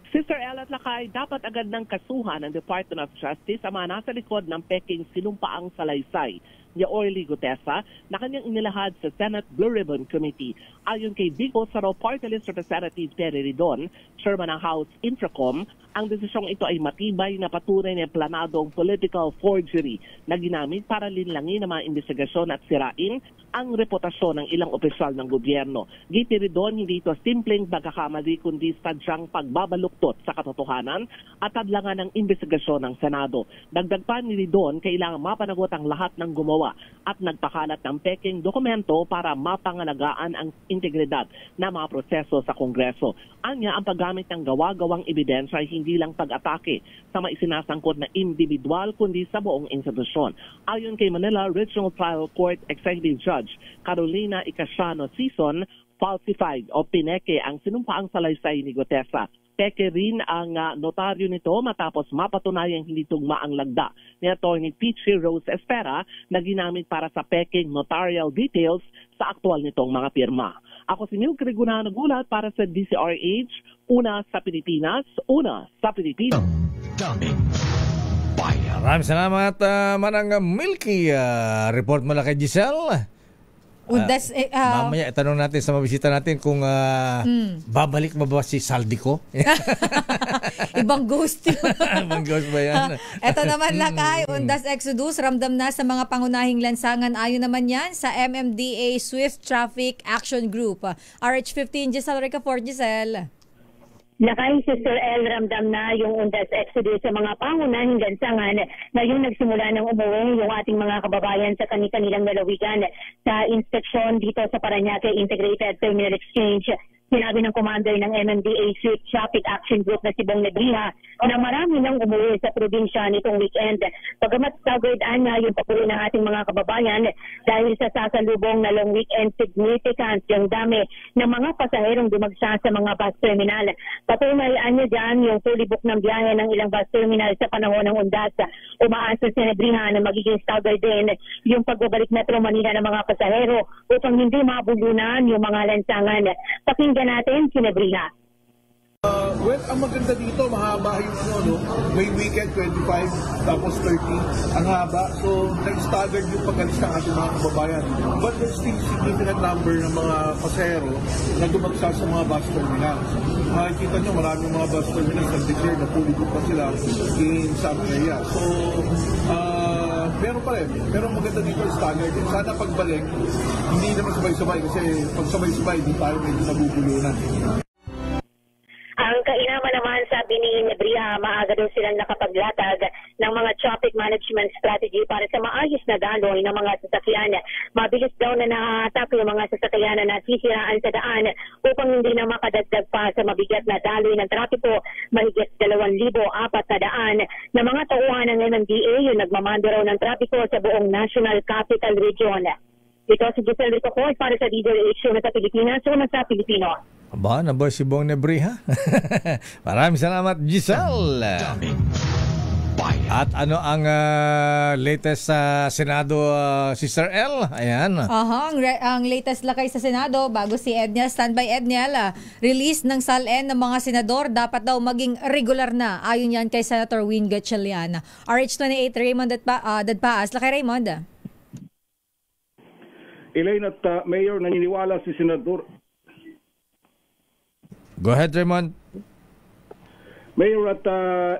Sister Ella at Lakay, dapat agad ng kasuhan ng Department of Justice ang mga nasa likod ng peking sinumpaang salaysay ni Orly Gutesa na kanyang inilahad sa Senate Blue Ribbon Committee. Ayon kay Bicol Saro Party List Representative Terry Ridon, Chairman ng House Infracom, Ang desisyong ito ay matibay na patunay na planadong political forgery na ginamit para linlangin ang mga investigasyon at sirain ang reputasyon ng ilang opisyal ng gobyerno. Giti doon, hindi ito simpleng pagkakamali kundi sadyang pagbabaluktot sa katotohanan at hadlangan ng investigasyon ng Senado. Dagdag pa ni Ridon, kailangan mapanagot ang lahat ng gumawa at nagpakalat ng peking dokumento para mapangalagaan ang integridad ng mga proseso sa Kongreso. Anya, ang paggamit ng gawa-gawang ebidensya ay hindi lang pag-atake sa mga isinasangkot na individual kundi sa buong institusyon. Ayon kay Manila Regional Trial Court Executive Judge Carolina Icasiano Season, falsified o pineke ang sinumpaang salaysay ni Gutesa. Peke rin ang notaryo nito matapos mapatunayang hindi tugma ang lagda ni Atty. Peachy Rose Espera na ginamit para sa peking notarial details sa aktual nitong mga pirma. Ako si Neil Crigunano Gulat para sa DCRH, una sa Pilipinas, una sa Pilipinas. Maraming salamat, Manang Milky. Report mo lang kay Giselle. Undas, mamaya itanong natin sa mabisita natin kung babalik ba si Saldico? Ibang ghost yun. Ibang ghost ba yan? Ito naman Lakay, Undas Exodus, ramdam na sa mga pangunahing lansangan. Ayon naman yan sa MMDA Swift Traffic Action Group. RH15, Giselle Ricafort. Giselle. Lakay, Sister El, ramdam na yung Undas Exodus sa mga pangunahing lansangan na yung nagsimula ng umuwi yung ating mga kababayan sa kanilang lalawigan sa inspeksyon dito sa Parañaque Integrated Terminal Exchange. Sinabi ng commander ng MMDA Swift Traffic Action Group na si Bong Nebriha na marami nang umuwi sa probinsya nitong weekend. Pagamat staggeredaan na yung papulo ng ating mga kababayan dahil sa sasalubong na long weekend, significant yung dami ng mga pasaherong dumagsa sa mga bus terminal. Patunayaan niya dyan yung fully book ng biyahe ng ilang bus terminal sa panahon ng undas. Umaasa si Nebriha na magiging staggered din yung pagbabalik Metro Manila ng mga pasahero upang hindi mabulunan yung mga lansangan. Pakinggan natin si Nebriha. Well, ang maganda dito, mahaba yung may weekend 25, tapos 30, ang haba. So, nag-staggered yung pag-alis ng ating mga kababayan. But there's still significant number ng mga pasahero na dumagsa sa mga bus terminals. Makikita nyo, maraming mga bus terminals na declare na fully booked pa sila in some area. So, meron pa rin. Pero maganda dito yung staggered. Sana pagbalik, hindi naman sabay-sabay kasi pag sabay-sabay, di tayo medyo nabubulunan. Ang kainaman naman, sabi ni Nebriha, maaga daw silang nakapaglatag ng mga traffic management strategy para sa maayos na daloy ng mga sasakyan. Mabilis daw na nahahatak yung mga sasakyan na nasisiraan sa daan upang hindi na makadagdag pa sa mabigat na daloy ng trapiko. Mahigit 2,400 na mga tauhan ng MMDA yung nagmamando raw ng trapiko sa buong National Capital Region. Ito si Giselle Ricafort para sa DZRH sa Pilipinas, una sa Pilipino. Aba, naboy si Bong Nebriha. Maraming salamat, Giselle. At ano ang latest sa Senado, Sister L? Ayan. Ang latest lakay sa Senado, bago si Edniel, standby Edniel, release ng SALN ng mga senador dapat daw maging regular na. Ayon yan kay Senator Win Gatchalian. RH28, Raymond Dadpaas. Lakay Raymond. Elaine at Mayor, naniniwala si Senador. Go ahead, Raymond. Mayor at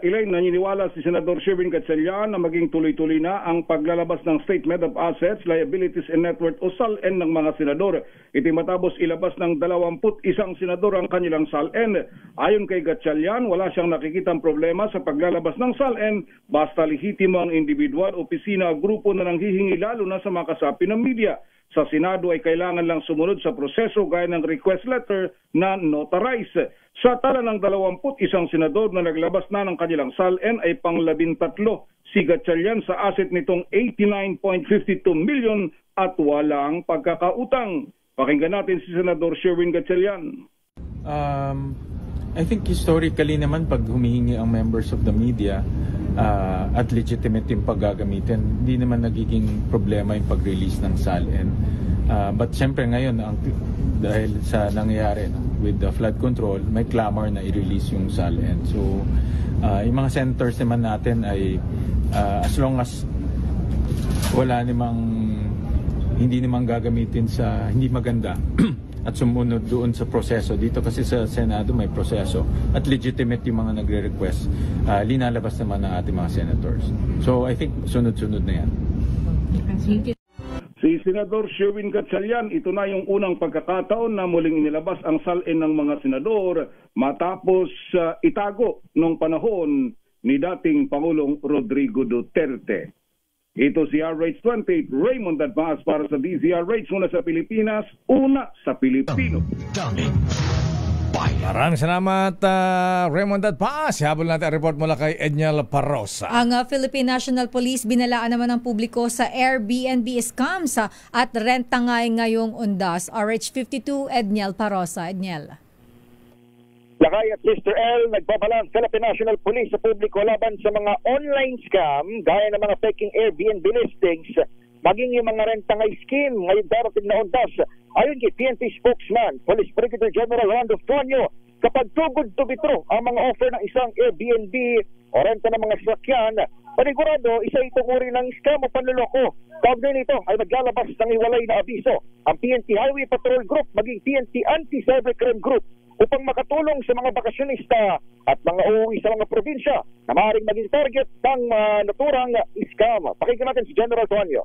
Elaine, naniniwala si Senador Sherwin Gatchalian na maging tuloy-tuloy na ang paglalabas ng Statement of Assets, Liabilities and Net Worth o SALN ng mga senador. Ito matapos ilabas ng 21 senador ang kanilang SALN. Ayon kay Gatchalian, wala siyang nakikitang problema sa paglalabas ng SALN basta lehitimo ang individual, opisina o grupo na nanghihingi lalo na sa mga kasapi ng media. Sa Senado ay kailangan lang sumunod sa proseso gaya ng request letter na notarize. Sa tala ng 21 senador na naglabas na ng kanilang SALN ay pang-13 si Gatchalian sa asset nitong 89.52 million at walang pagkakautang. Pakinggan natin si Senador Sherwin Gatchalian. I think historically naman pag humihingi ang members of the media at legitimate yung paggagamitin, hindi naman nagiging problema yung pag-release ng SALN. But syempre ngayon, dahil sa nangyayari with the flood control, may clamor na i-release yung SALN. So, yung mga senators naman natin ay as long as wala namang hindi naman gagamitin sa hindi maganda at sumunod doon sa proseso. Dito kasi sa Senado may proseso at legitimate yung mga nagre-request. Linalabas naman ng ating mga senators. So I think sunod-sunod na yan. Si Senador Sherwin Gatchalian, ito na yung unang pagkakataon na muling inilabas ang salin ng mga senador matapos itago noong panahon ni dating Pangulong Rodrigo Duterte. Ito si RH28, Raymond Advaz para sa DZRH, una sa Pilipinas, una sa Pilipino. Maraming salamat, Raymond Advaz. Habol natin ang report mula kay Edniel Parrosa. Ang Philippine National Police binalaan naman ng publiko sa Airbnb scams at rentangay ngayong undas. RH52, Edniel Parrosa. Edniel. Lakay at Mr. L, nagbabalang Philippine National Police sa publiko laban sa mga online scam gaya ng mga faking Airbnb listings, maging yung mga rentangay scheme ngayong darating na undas. Ayon kay PNP spokesman, Police Brigadier General Rolando Tonyo, kapag too good to be true ang mga offer ng isang Airbnb o renta ng mga sasakyan, panigurado isa itong uri ng scam o panluloko. Kaugnay nito ay maglalabas ng iwalay na abiso ang PNP Highway Patrol Group maging PNP Anti-Cybercrime Group upang makatulong sa mga bakasyonista at mga uuwi sa mga probinsya na maaaring maging target ng naturang scam. Pakinggan natin si General Tonyo.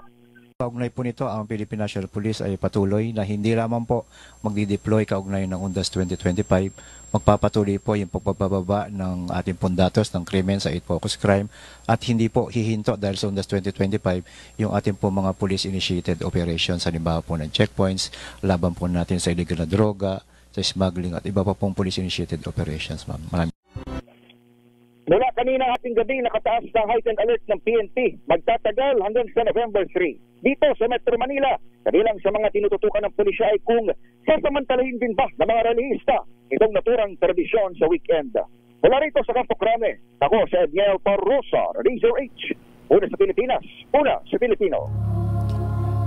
Kaugnay po nito, ang Philippine National Police ay patuloy na hindi lamang po magdi-deploy kaugnay ng UNDAS 2025. Magpapatuloy po yung pagbababa ng ating pundatos ng krimen sa 8 focus crime at hindi po hihinto dahil sa UNDAS 2025 yung ating po mga police-initiated operations, halimbawa po ng checkpoints, laban po natin sa illegal na droga, sa smuggling at iba pa pong police-initiated operations, ma'am. Maraming. Mula kanina ating gabi nakataas ng heightened alert ng PNP. Magtatagal hanggang sa November 3. Dito sa Metro Manila, kabilang sa mga tinututukan ng pulisya ay kung sasamantalahin din ba ng mga relihista itong naturang tradisyon sa weekend. Mula rito sa Campo Crame, ako si Edniel Parrosa, Radio H. Una sa Pilipinas, una sa Pilipino.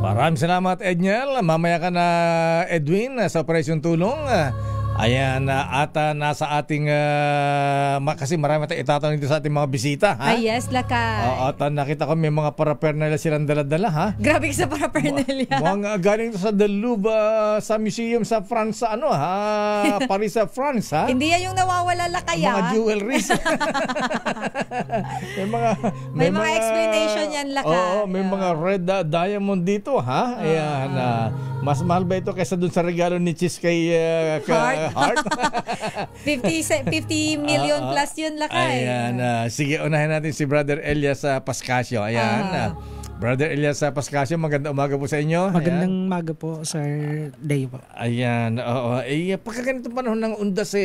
Maraming salamat, Edniel. Mamaya ka na, Edwin, sa Operasyon Tulong. Ayan, at nasa ating, kasi marami tayong itatanong dito sa ating mga bisita. Ha? Ay, yes, Lakay. At nakita ko may mga paraphernalia silang dala-dala, ha? Grabe sa paraphernalia. Mga galing sa The Louvre, sa museum sa France, Paris sa France, ha? Hindi yan yung nawawala, Lakay, mga jewelries. may mga explanation yan, Lakay. Oo, may mga red diamond dito, ha? Ayan, mas mahal ba ito kaysa dun sa regalo ni Chis kay Heart? 50 million plus yun, Lakay. Ayan, sige, unahin natin si Brother Elias Pascasio. Ayan, Brother Elias Pascasio, magandang umaga po sa inyo. Magandang umaga po, Sir Day po. Ayan, oo. Pagka ganitong panahon ng undas,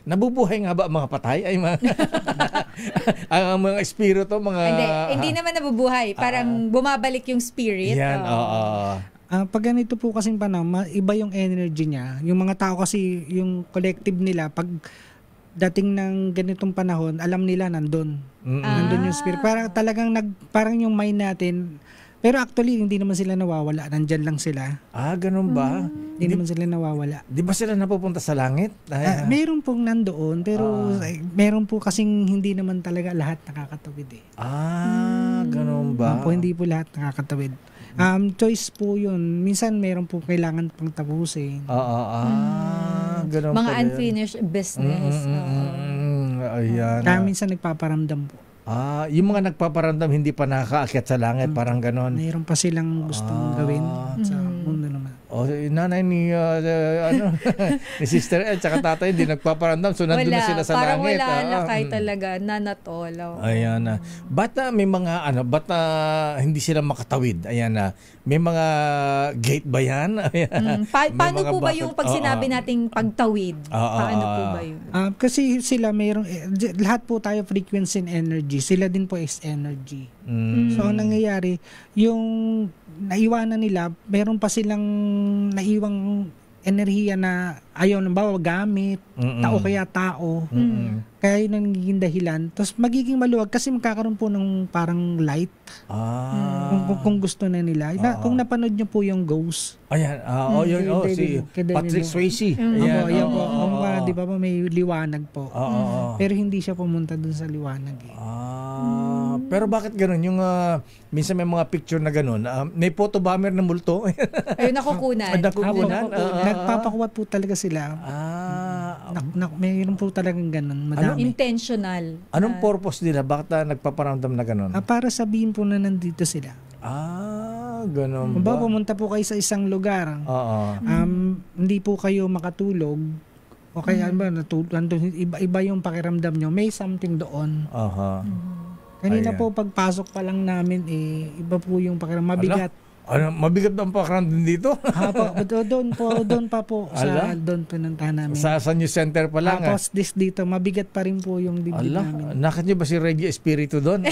nabubuhay nga ba ang mga patay? Ay, ang mga espiritu, mga... Hindi naman nabubuhay. Parang bumabalik yung spirit. Yan, oo. Pag ganito po kasing panahon, iba yung energy niya. Yung mga tao kasi, yung collective nila, pag dating ng ganitong panahon, alam nila nandun. Nandun yung spirit. Parang yung mind natin, pero actually, hindi naman sila nawawala. Nandyan lang sila. Ganun ba? Hindi naman sila nawawala. Di ba sila napupunta sa langit? Meron pong nandoon, pero meron po kasing hindi naman talaga lahat nakakatawid eh. Ganun ba? Hindi po lahat nakakatawid. Choice po yun. Minsan meron po kailangan pang tapusin. Ganun mga unfinished business. Ayan. Kaya minsan nagpaparamdam po. Yung mga nagpaparamdam hindi pa nakakaakyat sa langit, parang ganon. Mayroon pa silang gustong gawin sa mundo naman. Nanay ni ni sister at saka tatay hindi nagpaparamdam, so nandun na sila sa parang langit. Parang wala lakay talaga, nanatol. Ayan. Ba't may mga hindi sila makatawid? Ayan may mga gate ba yan? Paano po ba yung pag sinabi nating pagtawid? Paano po ba yun? Kasi sila mayroong, lahat po tayo frequency and energy. Sila din po is energy. So, ang nangyayari, yung naiwanan nila, meron pa silang naiwang enerhiya na ayaw ng bawa gamit, tao kaya tao. Kaya yun ang nagiging dahilan. Tapos magiging maluwag kasi magkakaroon po ng parang light. Kung gusto na nila. Kung napanood nyo po yung Ghost. Ayan, si Patrick Swayze. Ayan po. Di ba may liwanag po. Pero hindi siya pumunta dun sa liwanag. Pero bakit ganun? Yung minsan may mga picture na ganun, may photo bomber na multo. Ayun, nakukunan. Nagpapakuha po talaga sila. Mayroon po talagang ganun. Madami. Intentional. Anong purpose nila? Bakit nagpaparamdam na ganun? Para sabihin po na nandito sila. Ganun ba? Kung pumunta po kayo sa isang lugar, hindi po kayo makatulog, o kaya iba yung pakiramdam nyo, may something doon. Kanina po pagpasok pa lang namin, iba po yung pakiramdam, mabigat. Mabigat ang pakiramdam dito? Doon pa po. Doon pinuntahan namin. Sa New Center pa lang. Tapos dito, mabigat pa rin po yung dibdib namin. Nakita niyo ba si Reggie Espiritu doon?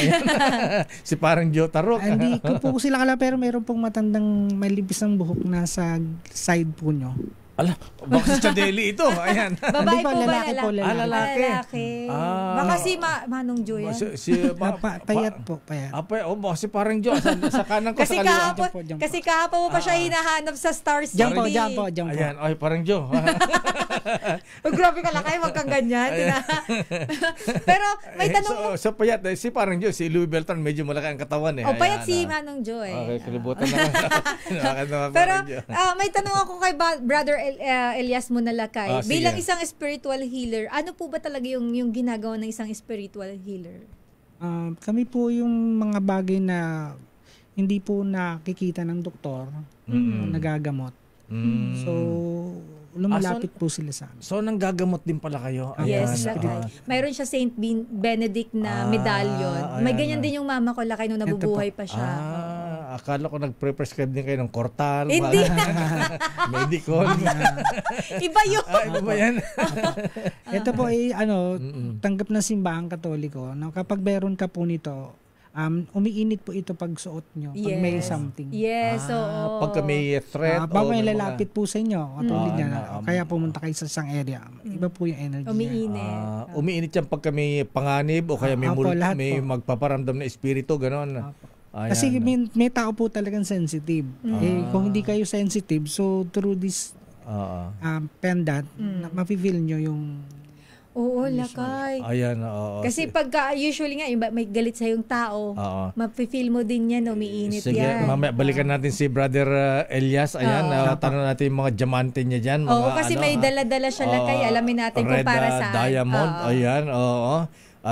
Si parang Joe Tarok. Hindi ko po sila kala, pero meron pong matandang malibis ang buhok na sa side po nyo. Baka si Chadeli ito. Ayan. Babae po ba? Lalaki. Baka si Manong Joe yan. Payat po. Baka si parang Joe. Sa kanan ko, sa kaliwa. Kasi kahapon mo pa siya hinahanap sa Star City. Diyan po. Ayan, parang Joe. Grabe ka lakay, wag kang ganyan. Pero may tanong. So payat, si parang Joe, si Louis Beltran, medyo malaki ang katawan. Payat si Manong Joe. Okay, kalibutan na. Pero may tanong ako kay Brother Elias Munalakay. Bilang isang spiritual healer, ano po ba talaga yung ginagawa ng isang spiritual healer? Kami po yung mga bagay na hindi po nakikita ng doktor, nagagamot. So, lumalapit po sila sa amin. So, nanggagamot din pala kayo? Yes, Lakay. Mayroon siya Saint Benedict na medallion. May ganyan din yung mama ko, Lakay, nung nabubuhay pa siya. Akala ko nagpre-prescribe din kayo ng Cortal. Hindi. Medicol. Iba yun. Iba ba yan? Ito po ay tanggap ng simbahang Katoliko. Kapag meron ka po nito, umiinit po ito pag suot nyo. Pag may something. Yes, oo. Pagka may threat. Pag may lalapit po sa inyo, katulad niya, kaya pumunta kayo sa isang area. Iba po yung energy. Umiinit. Umiinit yan pagka may panganib o kaya may magpaparamdam na espiritu, gano'n. Kasi may tao po talagang sensitive. Kung hindi kayo sensitive, so through this pendant, mafe-feel nyo yung Oo, Lakay. Ayan, Kasi pagka usually nga may galit sa yung tao, mafe-feel mo din yan, umiinit yan. Sige, mamaya balikan natin si Brother Elias. Ayan, tanong natin yung mga diamante niya dyan. Kasi may dala-dala siya, Lakay. Alamin natin kung para saan. Diamond, ayan,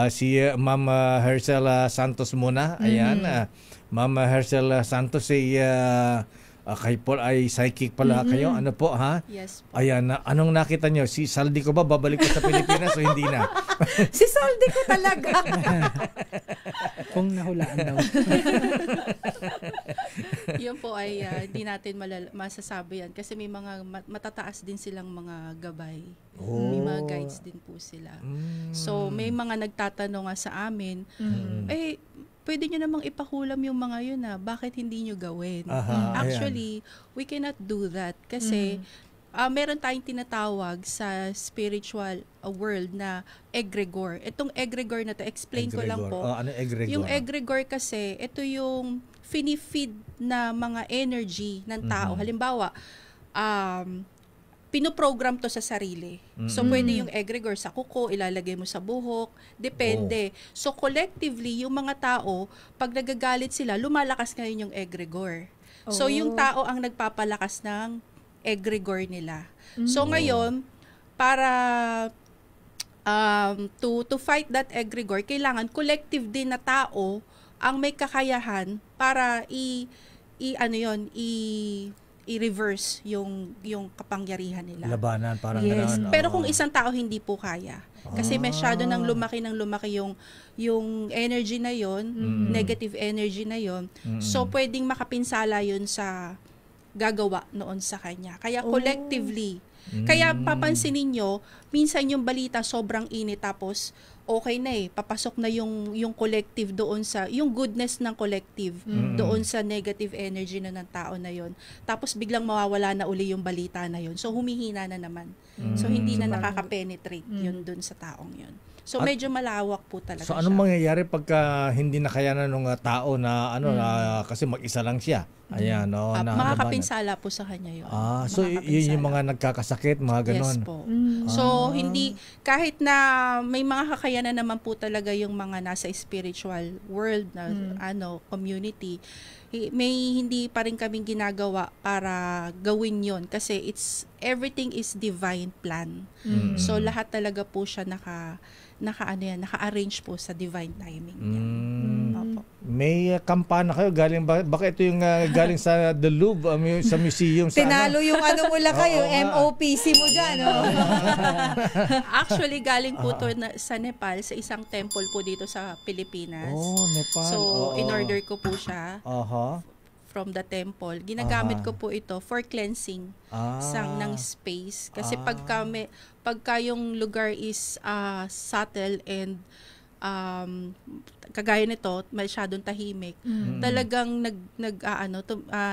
si Ma'am Hercel Santos muna. Ayan, Ma'am Hercel Santos kay Paul ay psychic pala kayo. Ano po, ha? Yes po. Ayan, anong nakita nyo? Si Saldi ko ba babalik ko sa Pilipinas o hindi na? Si Saldi ko talaga. Kung nahulaan daw. Yun po ay hindi natin masasabi yan kasi may mga matataas din silang mga gabay. May mga guides din po sila. So may mga nagtatanong nga sa amin, pwede nyo namang ipakulam yung mga yun bakit hindi nyo gawin? Actually, we cannot do that kasi meron tayong tinatawag sa spiritual world na egregor. Itong egregor na to, explain ko lang po. Ano egregor? Yung egregor kasi, ito yung finifeed na mga energy ng tao. Halimbawa, pinoprogram to sa sarili. So, pwede yung egregor sa kuko, ilalagay mo sa buhok, depende. So, collectively, yung mga tao, pag nagagalit sila, lumalakas ngayon yung egregor. So, yung tao ang nagpapalakas ng egregor nila. So, ngayon, para to fight that egregor, kailangan collective din na tao ang may kakayahan para i-reverse yung kapangyarihan nila. Labanan, parang gano'n. Pero kung isang tao hindi po kaya. Kasi masyado nang lumaki yung energy na yon, negative energy na yon. So pwedeng makapinsala yun sa gagawa noon sa kanya. Kaya collectively, kaya papansinin nyo, minsan yung balita sobrang init tapos okay na papasok na yung collective doon sa, yung goodness ng collective doon sa negative energy na ng tao na yon. Tapos biglang mawawala na uli yung balita na yon. So humihina na naman. So hindi na nakaka-penetrate yun doon sa taong yun. So medyo malawak po talaga siya. So anong mangyayari pagka hindi nakayanan ng tao na kasi mag-isa lang siya? Ayan, makakapinsala po sa kanya yun. So yun yung mga nagkakasakit, mga ganon. Yes po. So hindi, kahit na may mga kakayanan kaya na naman po talaga yung mga nasa spiritual world na community, may hindi pa rin kaming ginagawa para gawin yon kasi everything is divine plan. So lahat talaga po siya naka-arrange po sa divine timing niya. Opo. May kampana kayo galing baka ito yung galing sa The Louvre, sa museum sa Tinalo yung mo kayo, MOPC mo diyan, Actually galing po to sa Nepal, sa isang temple po dito sa Pilipinas. Nepal. So in-order ko po siya. From the temple. Ginagamit ko po ito for cleansing ng space. Kasi pagka yung lugar is subtle and kagaya nito, masyadong tahimik, talagang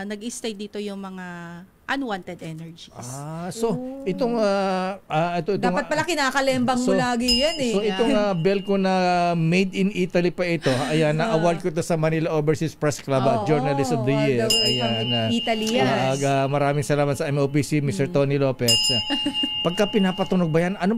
nag-stay dito yung mga unwanted energies. So itong dapat pala kinakalembang mo lagi yan So itong bell ko na made in Italy pa ito. Ayan, na-award ko ito sa Manila Overseas Press Club Journalist of the Year. Ayan. Italy. Maraming salamat sa MOPC, Mr. Tony Lopez. Pagka pinapatunog ba yan, ano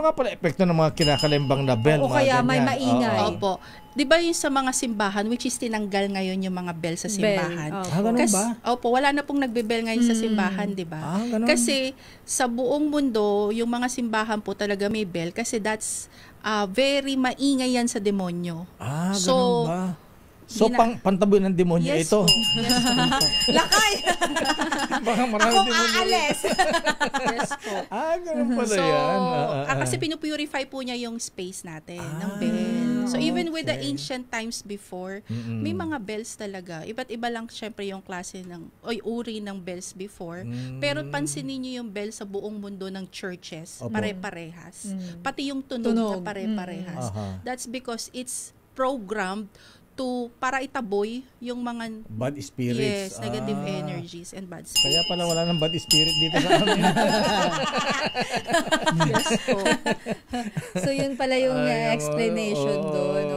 nga pala epekto ng mga kinakalembang na bell? O kaya may maingay. Opo. Di ba yung sa mga simbahan, which is tinanggal ngayon yung mga bell sa simbahan? Ganun ba? Opo, wala na pong nagbe-bell ngayon sa simbahan, di ba? Kasi sa buong mundo, yung mga simbahan po talaga may bell kasi that's very maingay yan sa demonyo. Ganun ba? So, pantaboy ng demonyo ito? Yes po. Lakay! Baka marami demonyo. Aalis! Yes po. Ganun pala yan. Kasi pinupurify po niya yung space natin ng bell. So, even with the ancient times before, may mga bells talaga. Iba't iba lang syempre yung klase uri ng bells before. Pero pansinin niyo yung bell sa buong mundo ng churches. Pare-parehas. Pati yung tunog na pare-parehas. That's because it's programmed para itaboy yung mga bad spirits. Yes, negative energies and bad spirits. Kaya pala wala ng bad spirit dito sa amin. Yes po. So yun pala yung explanation doon.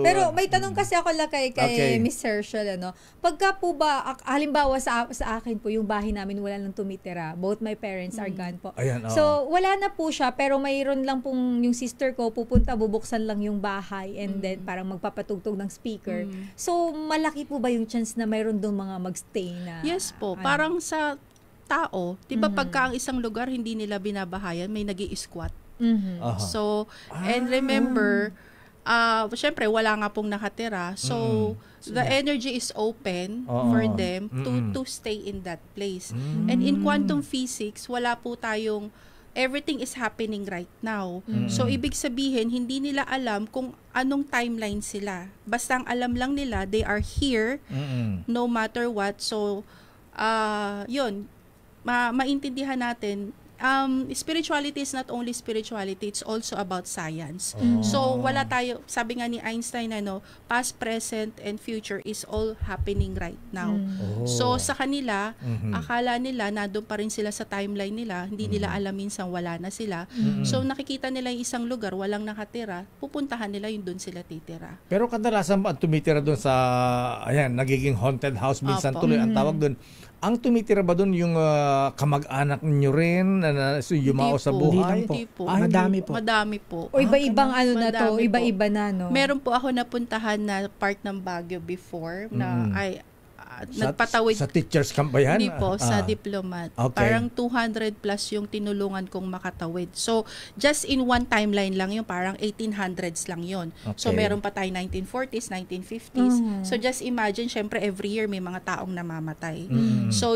Pero may tanong kasi ako lang kay Miss Herschel, pagka po ba, halimbawa sa akin po, yung bahay namin wala nang tumitira. Both my parents are gone po. So wala na po siya, pero mayroon lang pong yung sister ko, pupunta, bubuksan lang yung bahay and then parang magpapatugtog ng speaker. So malaki po ba yung chance na mayroon doon mga magstay na? Yes po. Parang sa tao, di ba pagka ang isang lugar hindi nila binabahayan, may nag-i-squat. So, and remember, syempre wala nga pong nakatira. So, the energy is open for them to stay in that place. And in quantum physics, wala po tayong everything is happening right now. So, ibig sabihin, hindi nila alam kung anong timeline sila. Basta ang alam lang nila, they are here no matter what. So, yun, maintindihan natin, spirituality is not only spirituality, it's also about science. So wala tayo, sabi nga ni Einstein, past, present, and future is all happening right now. So sa kanila, akala nila nandun pa rin sila sa timeline nila, hindi nila alam minsan wala na sila. So nakikita nila yung isang lugar, walang nakatira, pupuntahan nila yung doon sila titira. Pero kadalasan ba tumitira doon sa, nagiging haunted house, minsan tuloy ang tawag doon. Ang tumitira ba doon yung kamag-anak niyo rin na yumao sa buhay? Hindi po. Madami po. Madami po. O iba-ibang iba-iba na, no? Meron po ako napuntahan na part ng Baguio before na nagpatawid. Sa teacher's camp ba yan? Hindi po, sa diplomat. Okay. Parang 200 plus yung tinulungan kong makatawid. So, just in one timeline lang yun, parang 1800s lang yun. Okay. So, meron pa tayo 1940s, 1950s. So, just imagine, syempre every year may mga taong namamatay. So,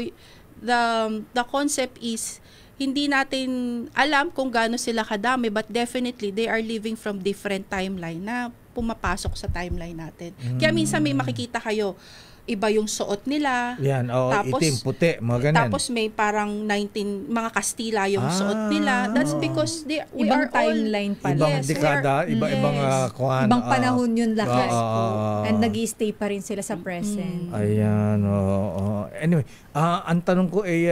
the concept is, hindi natin alam kung gaano sila kadami, but definitely they are living from different timeline na pumapasok sa timeline natin. Kaya minsan may makikita kayo, iba yung suot nila. Yan, tapos, itim, puti, mga ganyan. Tapos may parang mga Kastila yung suot nila. That's because we ibang are timeline all, pala. Ibang dekada, iba-ibang kuhan. Ibang panahon yun lahat. And nag-i-stay pa rin sila sa present. Ayan, Anyway, ang tanong ko ay,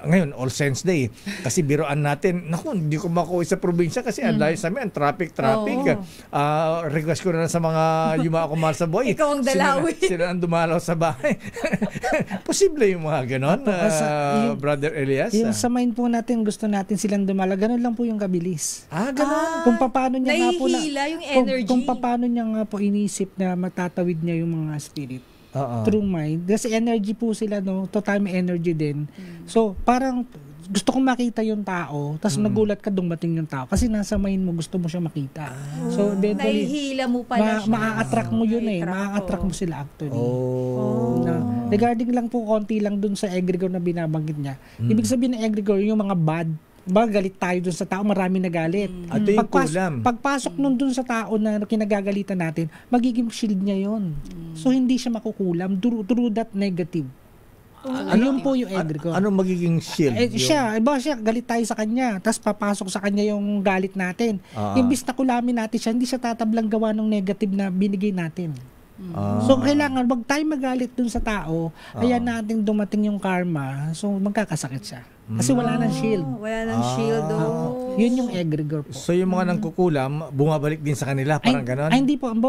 ngayon, All Saints Day. Kasi biroan natin, hindi ko makuha sa probinsya kasi dahil sa amin, traffic. Request ko na sa mga yuma ako mahal sa buhay. Ikaw ang dalawi. biglaan dumalaw sa bahay. Posible yung mga ganon, Brother Elias? Yung sa mind po natin, gusto natin silang dumala. Ganun lang po yung kabilis. Ganon. Kung paano niya nga po nahihila yung energy. Kung paano niya nga po inisip na matatawid niya yung mga spirit. Through mind. Kasi energy po sila, no? Total may energy din. So, parang gusto kong makita yung tao, tapos nagulat ka dumating yung tao kasi nasa mind mo gusto mo siya makita. So eventually nahihila mo pala siya. Ma-attract mo yun ma-attract mo sila actually. Regarding lang po konti lang dun sa egregor na binabanggit niya. Ibig sabihin ng egregor yung mga bad, galit tayo dun sa tao, marami nagalit. Pagpasok nun dun sa tao na kinagagalitan natin, magiging shield niya yun. So hindi siya makukulam through that negative. Ayun po yung egregor. Ano magiging shield? Siya galit tayo sa kanya, tapos papasok sa kanya yung galit natin. Imbis na kulamin natin siya, hindi siya tatablang gawa ng negative na binigay natin. So kailangan wag tayo magalit dun sa tao, ayan natin dumating yung karma, so magkakasakit siya. Kasi wala nang shield. Wala nang shield. Yun yung egregor po. So yung mga nangkukulam, bumabalik din sa kanila, parang ganon? Ay, hindi po. Ang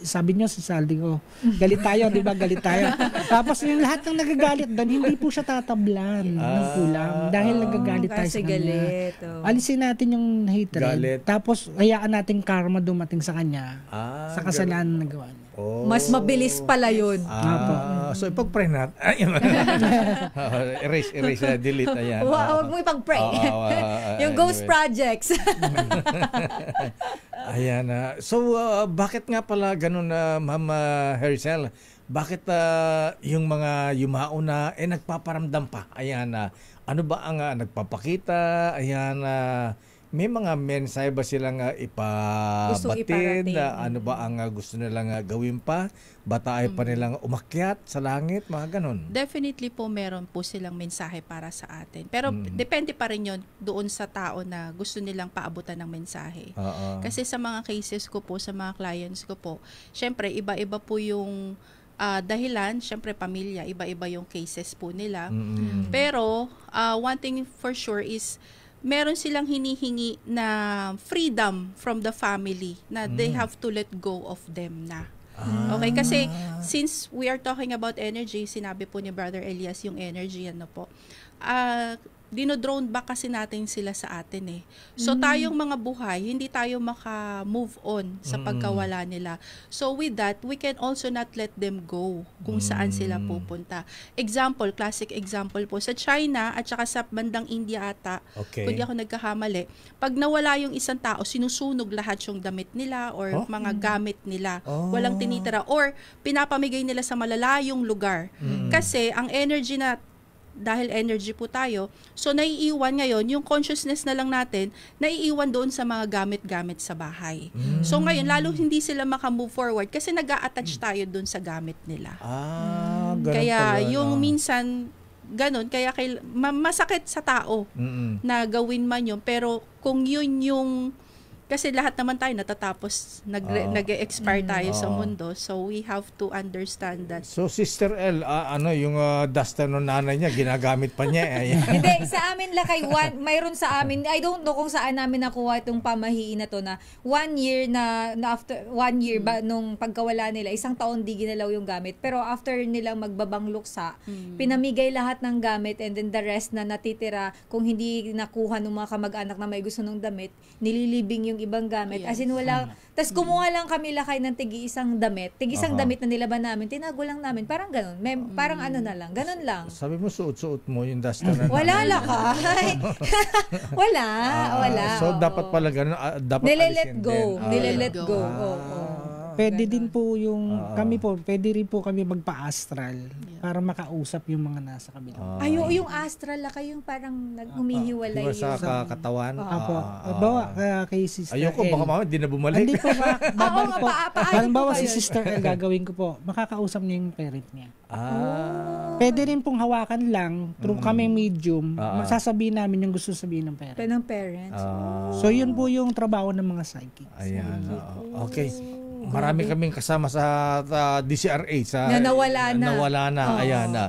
sabi nyo sa saldi ko, galit tayo, di ba? Galit tayo. Tapos yung lahat ng nagagalit doon, hindi po siya tatablan ng kulam. Dahil nagagalit tayo sa kanya. Galit. Alisin natin yung hatred. Galit. Tapos hayaan natin karma dumating sa kanya. Sa kasalanan na gawa niya. Mas mabilis pala yun. So ipag-pray natin. Erase, delete. Ayan. Huwag mo ipag-pray. Yung ghost projects. Ayan. So bakit nga pala ganun, Ma'am Hericel? Bakit yung mga yumao na nagpaparamdam pa? Ayan. Ano ba ang nagpapakita? Ayan. May mga mensahe ba silang ipabatid? Ano ba ang gusto nilang gawin pa? Bataay pa nilang umakyat sa langit? Mga ganon. Definitely po meron po silang mensahe para sa atin. Pero depende pa rin yun doon sa tao na gusto nilang paabutan ng mensahe. Kasi sa mga cases ko po, sa mga clients ko po, syempre iba-iba po yung dahilan, syempre pamilya, iba-iba yung cases po nila. Pero one thing for sure is meron silang hinihingi na freedom from the family na they have to let go of them na. Okay, kasi since we are talking about energy, sinabi po ni Brother Elias yung energy, ano po, dinodrone back kasi natin sila sa atin eh. So tayong mga buhay, hindi tayo maka-move on sa pagkawala nila. So with that, we can also not let them go kung saan sila pupunta. Example, classic example po, sa China at saka sa bandang India ata, kung di ako nagkakamali, pag nawala yung isang tao, sinusunog lahat yung damit nila or mga gamit nila. Walang tinitira or pinapamigay nila sa malalayong lugar. Kasi ang energy na dahil energy po tayo, so naiiwan ngayon, yung consciousness na lang natin, naiiwan doon sa mga gamit-gamit sa bahay. So ngayon, lalo hindi sila makamove forward kasi nag-a-attach tayo doon sa gamit nila. Kaya yung minsan, ganun, kaya masakit sa tao na gawin man yun, pero kung yun yung kasi lahat naman tayo natatapos, nag-expire tayo sa mundo. So we have to understand that. So Sister L, yung duster ng nanay niya, ginagamit pa niya. Hindi, sa amin lakay, mayroon sa amin, I don't know kung saan namin nakuha itong pamahiin na to na 1 year na after 1 year ba nung pagkawala nila, 1 taon di ginalaw yung gamit. Pero after nilang magbabang luksa, pinamigay lahat ng gamit and then the rest na natitira, kung hindi nakuha ng mga kamag-anak na may gusto ng damit, nililibing yung ibang gamit. As in wala. Tapos kumuha lang kami lakay ng tig-isang damit. Tig-isang damit na nilaban namin. Tinago lang namin. Parang ganun. Parang ano na lang. Ganun lang. Sabi mo suot-suot mo yung duster na wala lakay. wala. So dapat pala ganun. Dapat nile-let go. Nile-let go. Pwede din po yung pwede rin po kami magpa-astral para makausap yung mga nasa kabila. Yung astral lakay yung parang humihiwalay sa katawan. Bawa kay Sister L. Ayoko, baka mamaya di na bumalik. Hindi po halimbawa si Sister L, gagawin ko po, makakausap niya yung parent niya. Pwede rin pong hawakan lang through kami medium, masasabihin namin yung gusto sabihin ng parent. Ng parents. So yun po yung trabaho ng mga psychics. Ayan. Okay. marami kaming kasama sa DCRA sa Na nawala na. Nawala na. Oo. Ayan na.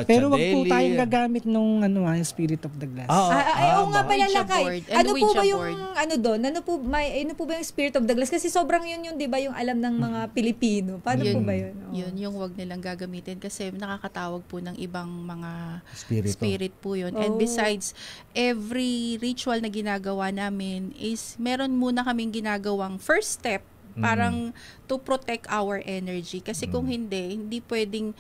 Pero wag po Chadeli. tayong gagamit nung Spirit of the Glass. Oo nga pala, Ouija Lakay. board and Ano po Ouija ba yung board. ano doon? Ano po ba yung Spirit of the Glass? Kasi sobrang yun 'di ba yung alam ng mga Pilipino. Paano po ba yun? Yun yung wag nilang gagamitin kasi nakakatawag po ng ibang mga Spirito. spirit po yun. And besides, every ritual na ginagawa namin is meron muna kaming ginagawang first step parang to protect our energy. Kasi kung hindi pwedeng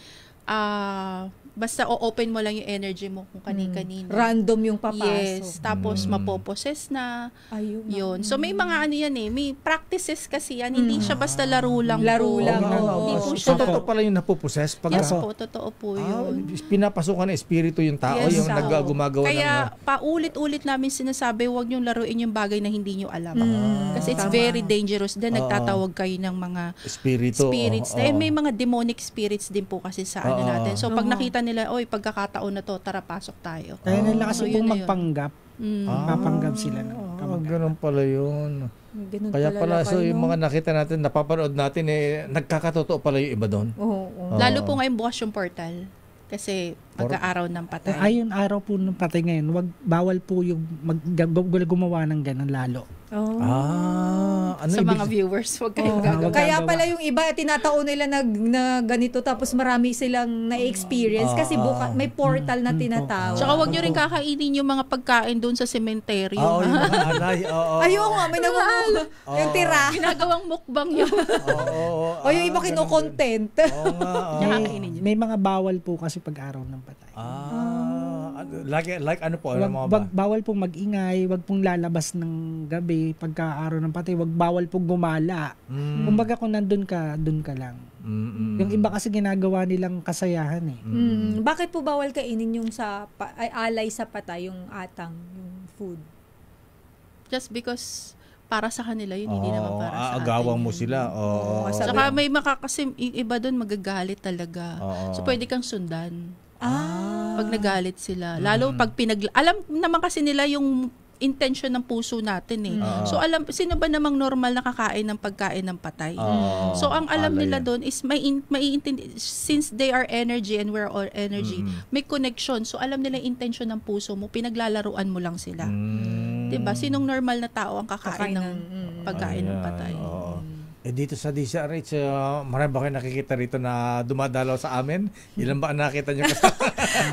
basta o-open mo lang yung energy mo kung kani-kanino. Random yung papasok. Yes. Tapos mapoposes na. Ayun. Yun. So may mga ano yan may practices kasi yan. Hindi siya basta laro lang. Laro po. lang. Hindi po So, siya. totoo pala yung napoposes? Yes po, totoo po yun. Pinapasukan ng espiritu yung tao, Yes, yung gumagawa Kaya paulit-ulit namin sinasabi, huwag niyong laruin yung bagay na hindi niyo alam. Kasi it's very dangerous. Then nagtatawag kayo ng mga spirits. May mga demonic spirits din po kasi sa ano natin. So pag nakita nila, oy, pagkakataon na to, tara pasok tayo. Kaya nila kasi yun pong na yun. magpanggap. Papanggap sila. Ganun pala yun. Ganun Kaya pala, so Lakay, yung no? mga nakita natin, napapanood natin, nagkakatotoo pala yung iba doon. Oo. Lalo po ngayon bukas yung portal. Kasi pagka-araw ng patay. Ayun, araw po ng patay ngayon, bawal po yung gumawa ng ganun lalo. Ano sa mga viewers, huwag kayong gagawin. Kaya pala yung iba, tinataon nila na ganito tapos marami silang na-experience kasi may portal na tinatawag. Tsaka huwag nyo rin kakainin yung mga pagkain doon sa sementeryo. Yung mga alay. Ayun nga, may namumuha. Yung tira. Ginagawang mukbang yun. O yung iba kino-content. May mga bawal po kasi pag-araw ng patay. Like ano po? Bawal pong mag-ingay, wag pong lalabas ng gabi pagka-araw ng patay, bawal pong gumala. Kumbaga kung nandun ka, dun ka lang. Yung iba kasi ginagawa nilang kasayahan eh. Bakit po bawal kainin yung alay sa patay, yung atang, yung food? Just because para sa kanila yun, hindi naman para sa atin. Agawang mo sila. Saka may kasi iba doon magagalit talaga. So pwede kang sundan. Pag nagalit sila. Lalo pag alam naman kasi nila yung intention ng puso natin eh. So sino ba namang normal na kakain ng pagkain ng patay? So ang alam nila doon is maiintindi, since they are energy and we're all energy, may connection. So alam nila yung intention ng puso mo, pinaglalaruan mo lang sila. 'Di ba? Sinong normal na tao ang kakain ng pagkain ng patay? Dito sa DCRH, marami ba kayo nakikita rito na dumadalaw sa amin? Ilan ba ang nakita nyo?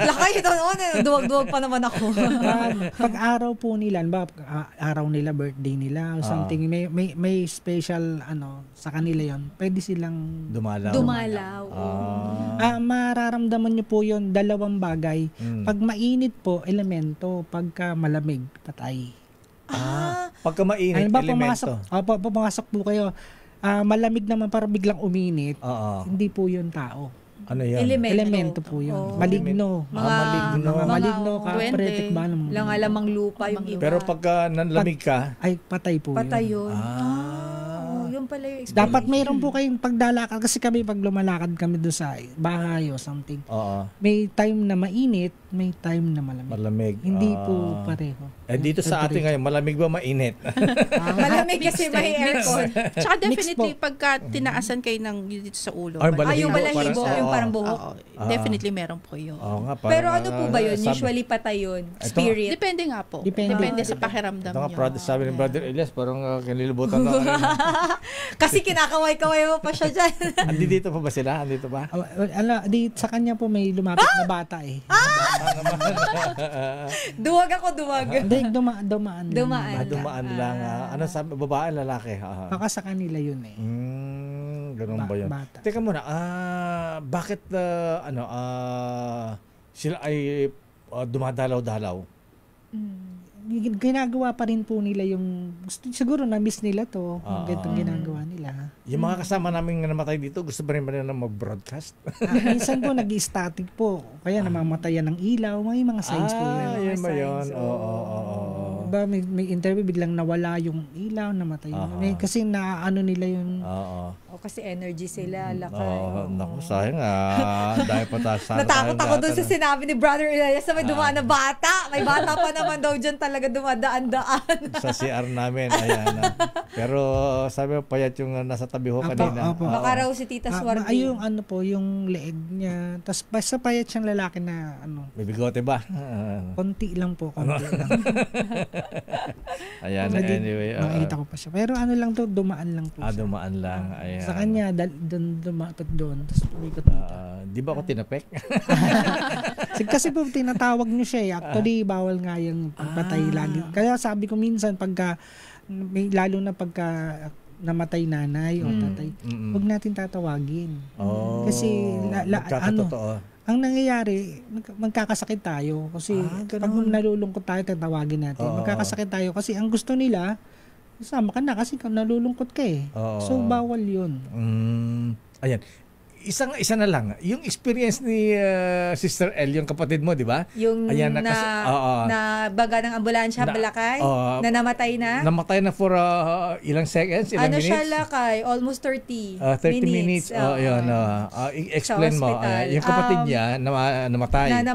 Lakay, ito noon. Duwag-duwag pa naman ako. Pag araw po nila, araw nila, birthday nila, or something, may special sa kanila yon, pwede silang dumalaw. Mararamdaman nyo po yon, dalawang bagay. Pag mainit po, elemento. Pagka malamig, patay. Pagka mainit, elemento. Pumasok po kayo. Malamig naman para biglang uminit. Hindi po yun tao. Ano yan? Elemento po yun. Maligno. Maligno. Kapretik ba? Lang alamang lupa yung iba. Pero pagka nanlamig ka, ay patay po patay yun. Yun pala yung explanation. Dapat mayroon po kayong paglalakad. Kasi kami pag lumalakad kami doon sa bahay o something. May time na mainit, may time na malamig. Hindi po pareho. Dito sa atin ngayon, malamig ba mainit? Malamig kasi may aircon. Tsaka definitely pagka tinaasan kayo ng dito sa ulo. Yung balahibo, yung parang buhok. Definitely meron po yun. Pero ano po ba yun? Usually patay yun? Spirit? Depende nga po. Depende sa pakiramdam nyo. Sabi ni Brother Elias, parang kinilibutan na. Kasi kinakaway-kaway mo pa siya dyan. Dito pa ba sila? Andito ba? Sa kanya po may lumapit na bata eh. Duwag ako, duwag. Dumaan lang. Ano sabi? Babae, lalaki? Baka sa kanila yun eh. Ganun ba yun? Bata. Teka muna, bakit sila ay dumadalaw-dalaw? Ginagawa pa rin po nila yung siguro na-miss nila to kung ganitong ginagawa nila. Yung mga kasama namin namatay dito, gusto ba rin ba nila mag-broadcast? Minsan po nag-static po. Kaya namamatayan ng ilaw. May mga signs po yun. Yun ba yun? Ba, may interview, biglang nawala yung ilaw, namatay. Kasi naano nila yung... kasi energy sila, lakay. Naku, sayang dahil pa tayo sana. Natakot ako doon sa sinabi ni Brother Elias na may dumaan na bata. May bata pa naman daw dyan talaga dumadaan-daan. Sa CR namin, ayan. Pero sabi mo, payat yung nasa tabi ko kanina. Baka raw si Tita Swardy. Yung yung leeg niya. Tapos basta payat siyang lalaki na May bigote ba? Konti lang po, konti lang. Ayan, anyway. Makikita ko pa siya. Pero lang to, dumaan lang po siya. Dumaan lang. Ayan. Sa kanya, dumapat doon. Tapos umikot dito. Di ba ako tinapek? Kasi po tinatawag niyo siya eh. Actually, bawal nga yung pagpatay lagi. Kaya sabi ko minsan, lalo na pagka namatay nanay o tatay, huwag natin tatawagin. Kasi ang nangyayari, magkakasakit tayo. Kasi pag nalulungkot tayo, tatawagin natin. Magkakasakit tayo kasi ang gusto nila, sama ka na kasi nalulungkot ka eh. So, bawal yun. Ayan. Isa na lang. Yung experience ni Sister El, yung kapatid mo, di ba? Yung na baga ng ambulansya, Balakay, na namatay na? Namatay na for ilang seconds, ilang minutes? Siya, Lakay? Almost 30 minutes. Explain mo. Yung kapatid niya, namatay.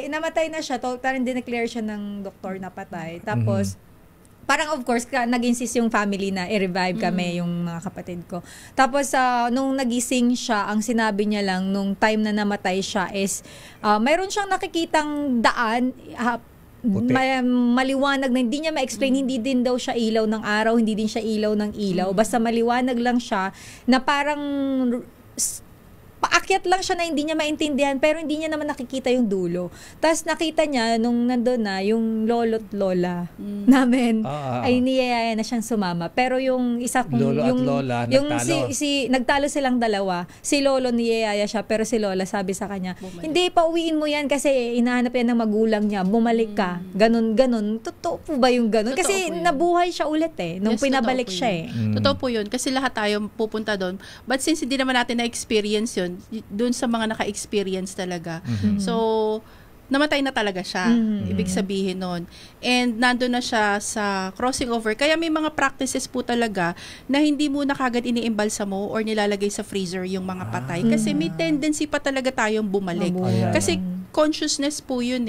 Namatay na siya. Parang dineclare siya ng doktor na patay. Tapos, parang of course, nag-insist yung family na i-revive kami, yung mga kapatid ko. Tapos, nung nagising siya, ang sinabi niya lang, nung time na namatay siya is, mayroon siyang nakikitang daan, maliwanag na hindi niya ma-explain, hindi din daw siya ilaw ng araw, hindi din siya ilaw ng ilaw. Basta maliwanag lang siya na parang... paakyat lang siya na hindi niya maintindihan pero hindi niya naman nakikita yung dulo. Tapos nakita niya nung nandun na yung lolo't lola namin ay niyayaya na siyang sumama. Pero yung isa kong lolo at lola nagtalo. Nagtalo silang dalawa. Si lolo niyayaya siya pero si lola sabi sa kanya, hindi, pauwiin mo yan kasi inahanap yan ng magulang niya. Bumalik ka. Ganon. Totoo po ba yung ganon? Kasi nabuhay siya ulit nung pinabalik siya Totoo po yun. Kasi lahat tayo pupunta doon. But since hindi naman natin na-experience yun, doon sa mga naka-experience talaga. So, namatay na talaga siya. Ibig sabihin nun. And nandun na siya sa crossing over. Kaya may mga practices po talaga na hindi mo na kagad iniimbalsa mo or nilalagay sa freezer yung mga patay. Kasi may tendency pa talaga tayong bumalik. Kasi consciousness po yun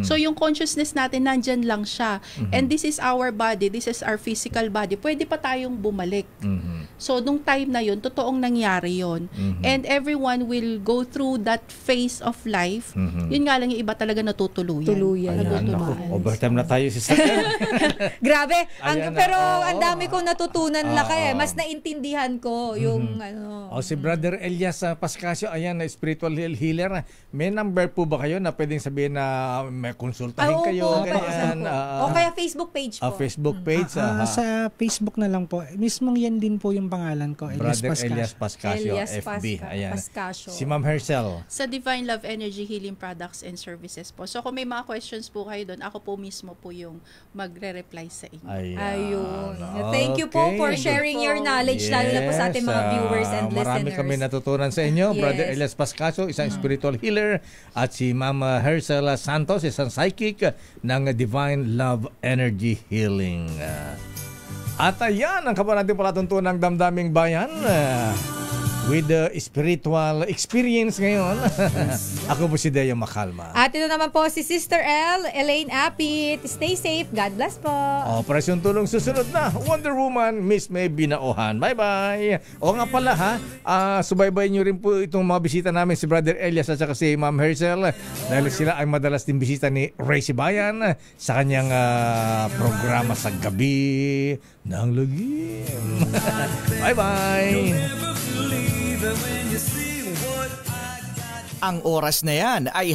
So, yung consciousness natin, nandyan lang siya. And this is our body. This is our physical body. Pwede pa tayong bumalik. So, nung time na yun, totoong nangyari yun. And everyone will go through that phase of life. Yun nga lang yung iba talaga natutuluyan. Overtime na tayo, Sister El. Grabe. Pero ang dami kong natutunan mas naintindihan ko yung si Brother Elias Pascasio, ayan, na spiritual healer. May number po ba kayo na pwedeng sabihin na may konsultahin kayo? O kaya Facebook page po. Facebook page. Sa Facebook na lang po. Mismong yan din po yung pangalan ko. Brother Elias Pascasio, FB. Ayan. Si Ma'am Hercel. Sa Divine Love Energy Healing Products and Services po. So kung may mga questions po kayo doon, ako po mismo po yung magre-reply sa inyo. Ayun. Thank you po for sharing your knowledge, lalo na po sa ating mga viewers and listeners. Marami kami natutunan sa inyo. Brother Elias Pascasio, isang spiritual healer, at si Ma'am Hercel Santos, isang psychic ng Divine Love Energy Healing. At ayan, ang kaban natin palatuntunan ng damdaming bayan. With the spiritual experience ngayon. Ako po si Deo Makalma. At ito naman po si Sister Elaine Apit. Stay safe. God bless po. Operasyon Tulong susunod na. Wonder Woman, Miss May Binaohan. Bye-bye. O nga pala subaybay nyo rin po itong mga bisita namin, si Brother Elias at saka si Ma'am Hercel, dahil sila ay madalas din bisita ni Ray Sibayan sa kanyang programa sa gabi ng lagim. Bye-bye. Ang oras na yan ay